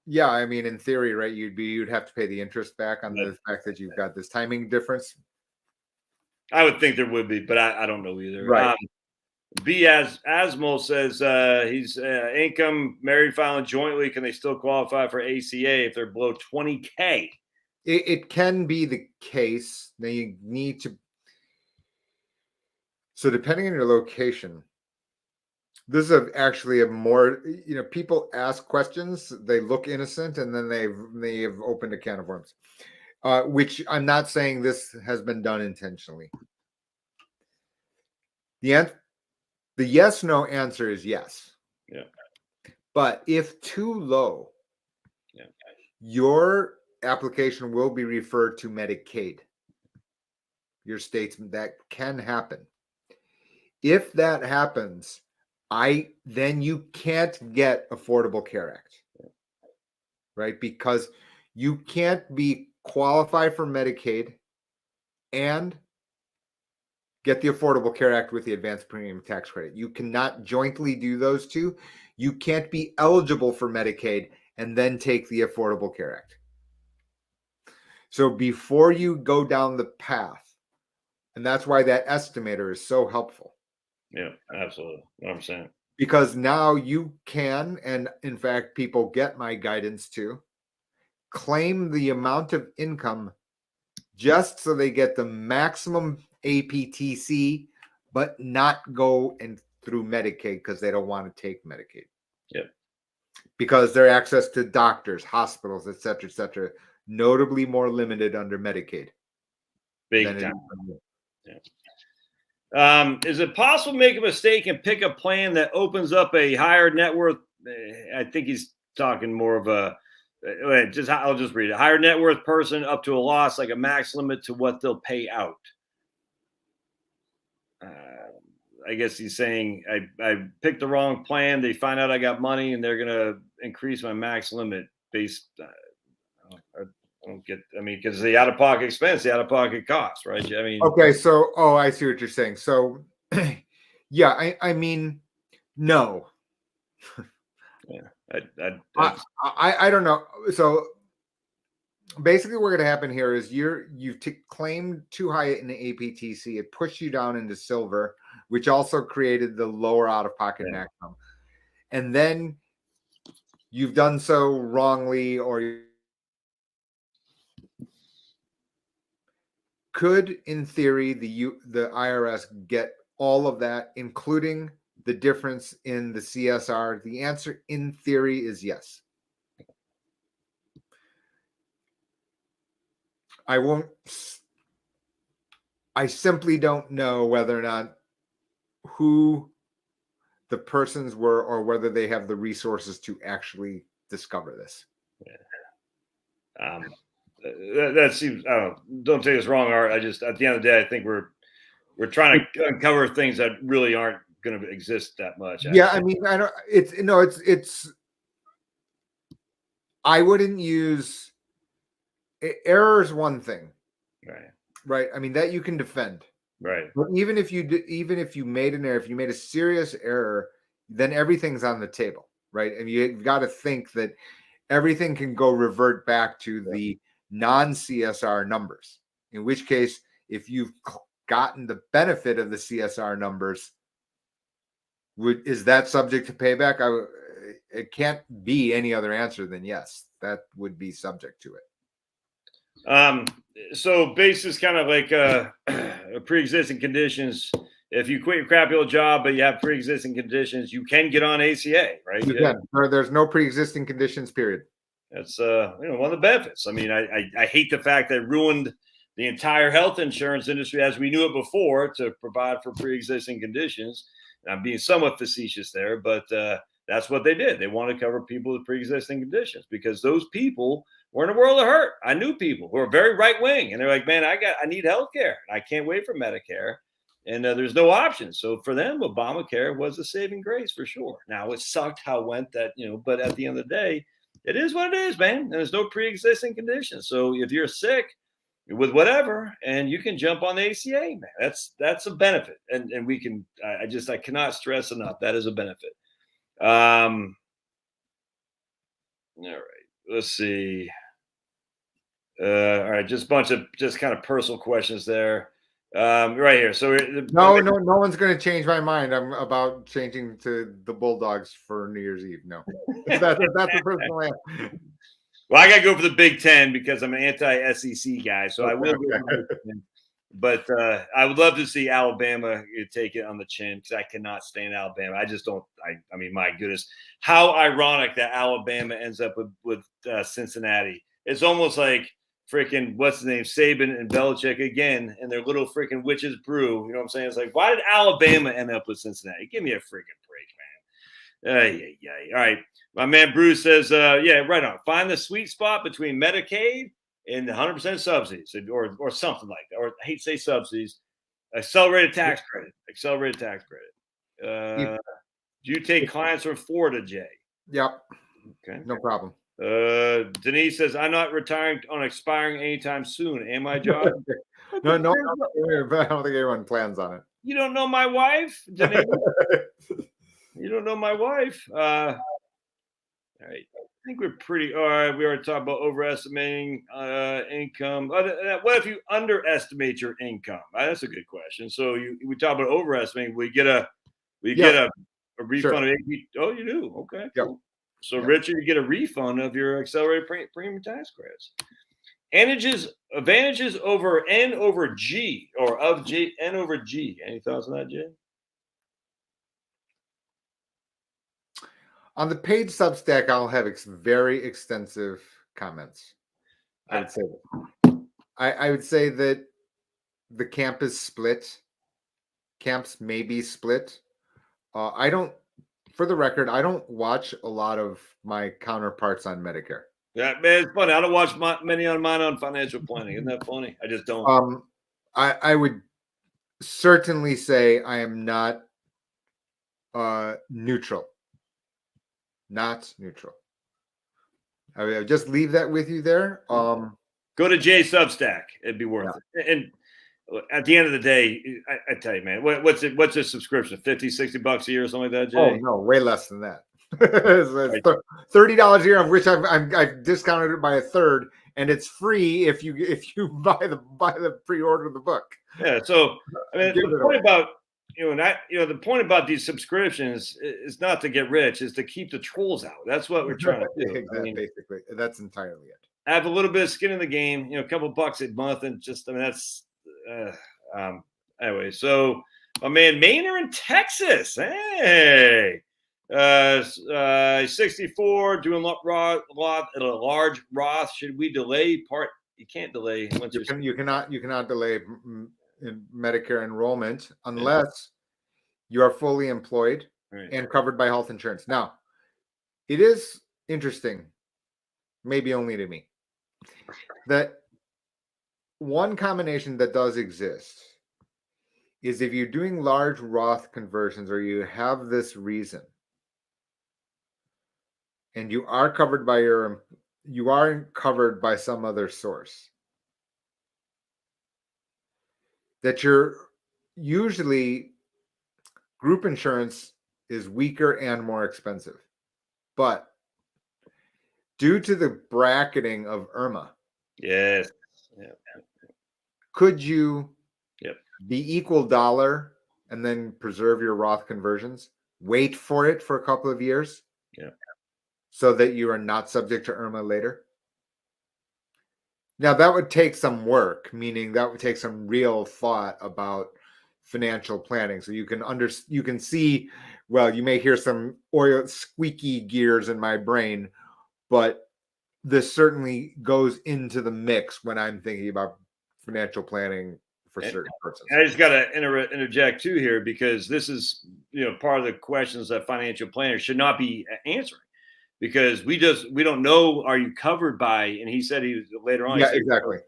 Yeah, I mean, in theory, right? You'd have to pay the interest back on the fact that you've got this timing difference. I would think there would be, but I don't know either. Right. B as Asmo says he's income married filing jointly. Can they still qualify for ACA if they're below 20K? It can be the case. Now you need to. So depending on your location, this is actually a more, people ask questions, they look innocent, and then they've opened a can of worms, which I'm not saying this has been done intentionally. The yes/no answer is yes. Yeah. But if too low, your application will be referred to Medicaid. Your states, that can happen. If that happens, then you can't get Affordable Care Act, right? Because you can't be qualified for Medicaid and get the Affordable Care Act with the advanced premium tax credit. You cannot jointly do those two. You can't be eligible for Medicaid and then take the Affordable Care Act. So before you go down the path, and that's why that estimator is so helpful. Yeah, absolutely. 100%. Because now you can, and in fact, people get my guidance to claim the amount of income just so they get the maximum APTC, but not go through Medicaid because they don't want to take Medicaid. Yep. Because their access to doctors, hospitals, et cetera, notably more limited under Medicaid. Big time. Yeah. Is it possible to make a mistake and pick a plan that opens up a higher net worth? I think he's talking more of a, I'll just read it. Higher net worth person up to a loss, like a max limit to what they'll pay out. I guess he's saying I picked the wrong plan. They find out I got money and they're going to increase my max limit based. I don't get, because the out-of-pocket expense, the out-of-pocket cost, right? I mean, okay, so I see what you're saying. So, yeah, I mean, no. Yeah, I don't know. So basically, what's going to happen here is you've claimed too high in the APTC. It pushed you down into silver, which also created the lower out-of-pocket maximum. And then you've done so wrongly, or could, in theory, the IRS get all of that, including the difference in the CSR? The answer, in theory, is yes. I simply don't know whether or not who the persons were or whether they have the resources to actually discover this. Yeah. That seems, don't take us wrong, Art. At the end of the day, I think we're trying to uncover things that really aren't going to exist that much. Actually. Yeah, I mean, I wouldn't use error is one thing, right? I mean, that you can defend, right? But even if you made an error, if you made a serious error, then everything's on the table, right? And you've got to think that everything can revert back to the non-CSR numbers. In which case, if you've gotten the benefit of the CSR numbers, is that subject to payback? It can't be any other answer than yes. That would be subject to it. So base is kind of like pre-existing conditions. if you quit your crappy old job, but you have pre-existing conditions, you can get on ACA, right? You can. There's no pre-existing conditions, period. That's one of the benefits. I mean, I hate the fact that it ruined the entire health insurance industry as we knew it before to provide for pre-existing conditions. And I'm being somewhat facetious there, but that's what they did. They wanted to cover people with pre-existing conditions because those people were in a world of hurt. I knew people who are very right wing, and they're like, "Man, I need health care. I can't wait for Medicare." And there's no options. So for them, Obamacare was a saving grace for sure. Now it sucked how it went that, but at the end of the day, it is what it is, man. And there's no pre-existing conditions. So if you're sick with whatever, and you can jump on the ACA, man, that's a benefit. And we can, I cannot stress enough. That is a benefit. All right, let's see. All right, just a bunch of just kind of personal questions there. Right here. So no one's going to change my mind. I'm about changing to the Bulldogs for New Year's Eve. No, that's a personal answer. Well, I got to go for the Big Ten because I'm an anti-SEC guy, so I will go for the Big Ten. But I would love to see Alabama take it on the chin because I cannot stand Alabama. I just don't. I mean, my goodness, how ironic that Alabama ends up with Cincinnati. It's almost like freaking what's the name, Saban and Belichick again, and their little freaking witches brew. You know what I'm saying? It's like, why did Alabama end up with Cincinnati? Give me a freaking break, man. Yeah. All right. My man Bruce says, yeah, right on. Find the sweet spot between Medicaid and 100% subsidies or something like that. Or I hate to say subsidies. Accelerated tax credit. Do you take clients from Florida, Jay? Yep. Okay. No problem. Denise says, I'm not retiring on expiring anytime soon. Am I, John? No, I don't think anyone plans on it. You don't know my wife, Denise? You don't know my wife. All right. I think we're pretty all right. We already talked about overestimating income. What if you underestimate your income? That's a good question. So we talk about overestimating. We get a refund of AP. Oh, you do? Okay. Yep. Cool. So Richard, you get a refund of your accelerated premium tax credits. Advantages over N over G or of G N over G. Any thoughts on that, Jay? On the paid Substack, I'll have very extensive comments. I would say that the camp is split. Camps may be split. For the record, I don't watch a lot of my counterparts on Medicare. Yeah, man, it's funny. I don't watch many on mine on financial planning. Isn't that funny? I just don't. I would certainly say I am not neutral. Not neutral. I would just leave that with you there. Go to Jay's Substack. It'd be worth it. And at the end of the day, I tell you, man, what's a subscription? $50-$60 a year or something like that, Jay? Oh no, way less than that. It's $30 a year, of which I've discounted it by a third, and it's free if you buy the pre-order of the book. Yeah. So I mean, the point about the point about these subscriptions is not to get rich; is to keep the trolls out. That's what we're trying to do. Exactly. Basically, that's entirely it. I have a little bit of skin in the game, a couple bucks a month, and just that's. Anyway, so my man Maynard in Texas, hey, 64 doing a large Roth. Should we delay part? You can't delay. You cannot delay in Medicare enrollment unless you are fully employed and covered by health insurance. Now, it is interesting, maybe only to me, that one combination that does exist is if you're doing large Roth conversions or you have this reason and you are covered by some other source, that you're usually group insurance is weaker and more expensive. But due to the bracketing of IRMA, yes. Could you be equal dollar and then preserve your Roth conversions? Wait for it for a couple of years, so that you are not subject to IRMA later. Now that would take some work, meaning that would take some real thought about financial planning. So you can see, well, you may hear some oil squeaky gears in my brain, but this certainly goes into the mix when I'm thinking about financial planning for certain persons. I just got to interject too here, because this is, part of the questions that financial planners should not be answering, because we don't know, are you covered by, and he said he was later on. Yeah, exactly.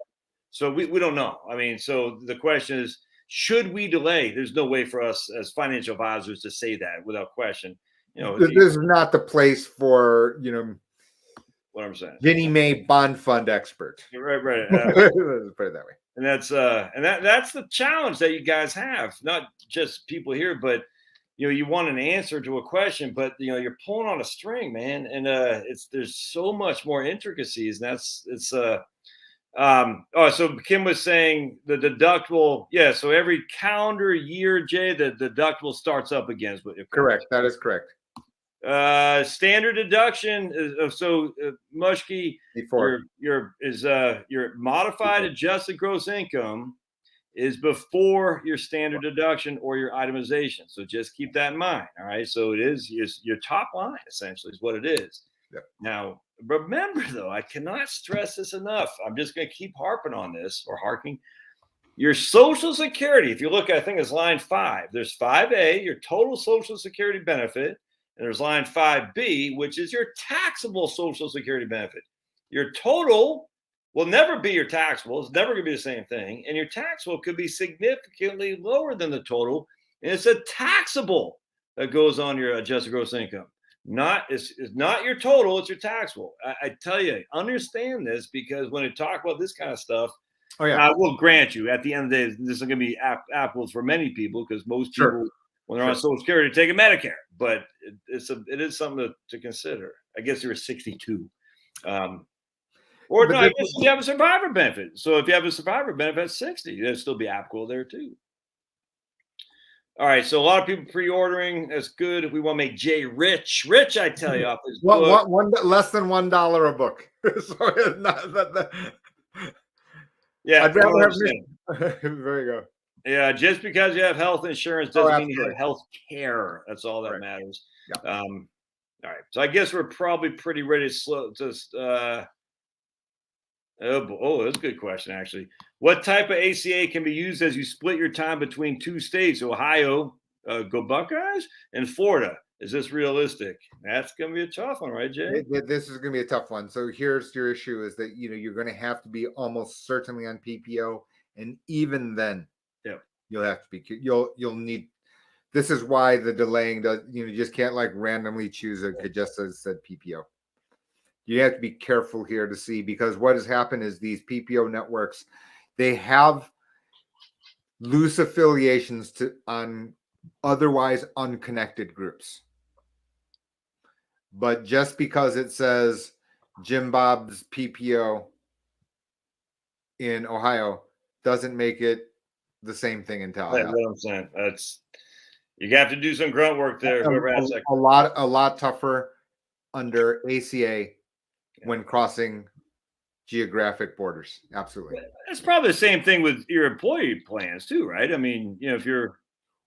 So we don't know. I mean, so the question is, should we delay? There's no way for us as financial advisors to say that without question. This is not the place for, what I'm saying. Ginnie Mae bond fund expert. Right. Let's put it that way. And that's that's the challenge that you guys have, not just people here, but you want an answer to a question, but you're pulling on a string, man, and there's so much more intricacies, and so Kim was saying the deductible, so every calendar year, Jay, the deductible starts up again. Is what correct. That is correct. Standard deduction is Mushke, your modified adjusted gross income is before your standard deduction or your itemization. So just keep that in mind. All right. So it is your top line, essentially, is what it is. Yep. Now, remember, though, I cannot stress this enough. I'm just going to keep harping on this, or harking. Your Social Security, if you look, I think it's line 5. There's 5A, your total Social Security benefit. And there's line 5B, which is your taxable Social Security benefit. Your total will never be your taxable. It's never going to be the same thing. And your taxable could be significantly lower than the total. And it's a taxable that goes on your adjusted gross income. It's not your total, it's your taxable. I tell you, understand this, because when you talk about this kind of stuff, I will grant you, at the end of the day, this is going to be apples for many people, because most people, when they're on Social Security, take a Medicare. But it is something to consider. I guess you're 62. I guess you have a survivor benefit. So if you have a survivor benefit at 60, that'd still be applicable there too. All right, so a lot of people pre-ordering. That's good. If we want to make Jay rich, I tell you, off his book. Less than $1 a book. So it's not that. Yeah, I'd rather have. There you go. Yeah, just because you have health insurance doesn't mean you have health care. That's all that matters. Yeah. All right, so I guess we're probably pretty ready to that's a good question, actually. What type of ACA can be used as you split your time between two states, Ohio, go Buckeyes, and Florida? Is this realistic? That's going to be a tough one, right, Jay? This is going to be a tough one. So here's your issue: is that you're going to have to be almost certainly on PPO, and even then, you'll have to be. You'll need. This is why the delaying does. You just can't randomly choose just as said PPO. You have to be careful here to see, because what has happened is these PPO networks, they have loose affiliations on otherwise unconnected groups. But just because it says Jim Bob's PPO in Ohio doesn't make it the same thing in Tallahassee. That's what I'm saying. You have to do some grunt work there. A lot tougher under ACA when crossing geographic borders. Absolutely. It's probably the same thing with your employee plans too, right? I mean, if you're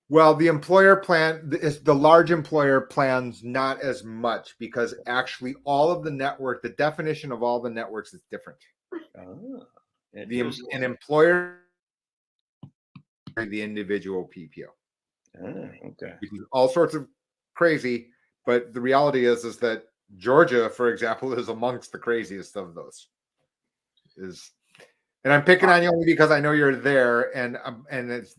the employer plan, the large employer plans, not as much, because actually all of the network, the definition of all the networks is different. An employer, the individual PPO. Okay. All sorts of crazy, but the reality is that Georgia, for example, is amongst the craziest of those. And I'm picking on you only because I know you're there, and it's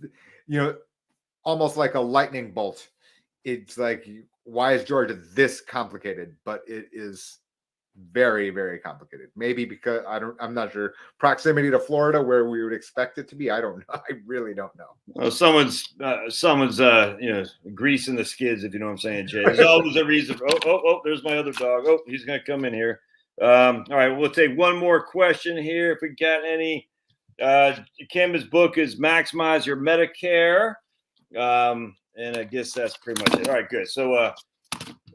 almost like a lightning bolt. It's like, why is Georgia this complicated? But it is very, very complicated. Maybe because I'm not sure. Proximity to Florida, where we would expect it to be. I don't know. I really don't know. Well, someone's greasing the skids, if you know what I'm saying, Jay. There's always a reason. There's my other dog. Oh, he's gonna come in here. All right, we'll take one more question here if we got any. Kim's book is Maximize Your Medicare. And I guess that's pretty much it. All right, good. So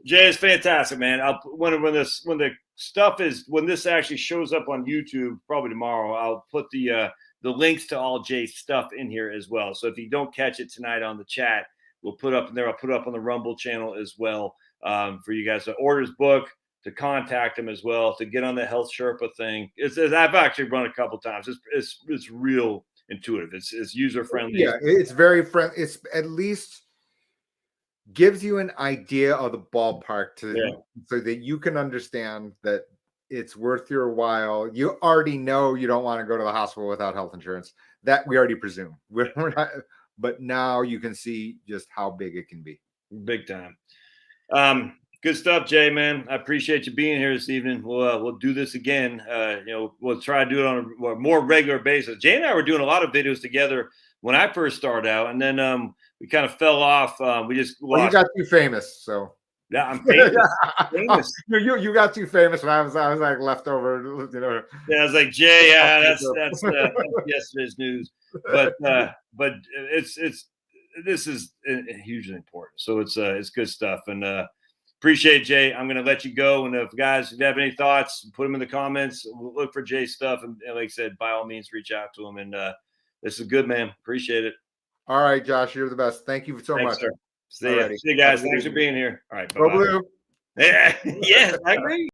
Jay, is fantastic, man. When this actually shows up on YouTube, probably tomorrow, I'll put the the links to all Jay's stuff in here as well. So if you don't catch it tonight on the chat, we'll put up there. I'll put it up on the Rumble channel as well, for you guys to order his book, to contact him as well, to get on the Health Sherpa thing. I've actually run a couple times. It's real intuitive. It's user friendly. Yeah, it's very friendly. It's at least gives you an idea of the ballpark so that you can understand that it's worth your while. You already know you don't want to go to the hospital without health insurance. That we already presume. We're not, but now you can see just how big it can be. Big time. Good stuff, Jay, man. I appreciate you being here this evening. We'll do this again. We'll try to do it on a more regular basis. Jay and I were doing a lot of videos together when I first started out, and then we kind of fell off. We just you got too famous, so yeah, I'm famous. You got too famous when I was like leftover. Yeah, I was like, Jay, that's yesterday's news. But this is hugely important. So it's good stuff, and appreciate it, Jay. I'm going to let you go. And if you have any thoughts, put them in the comments. We'll look for Jay's stuff. And like I said, by all means, reach out to him. And this is good, man. Appreciate it. All right, Josh, you're the best. Thank you so much. Sir. See you guys. Thanks for being here. All right. Go Blue. Yeah, yes, I agree.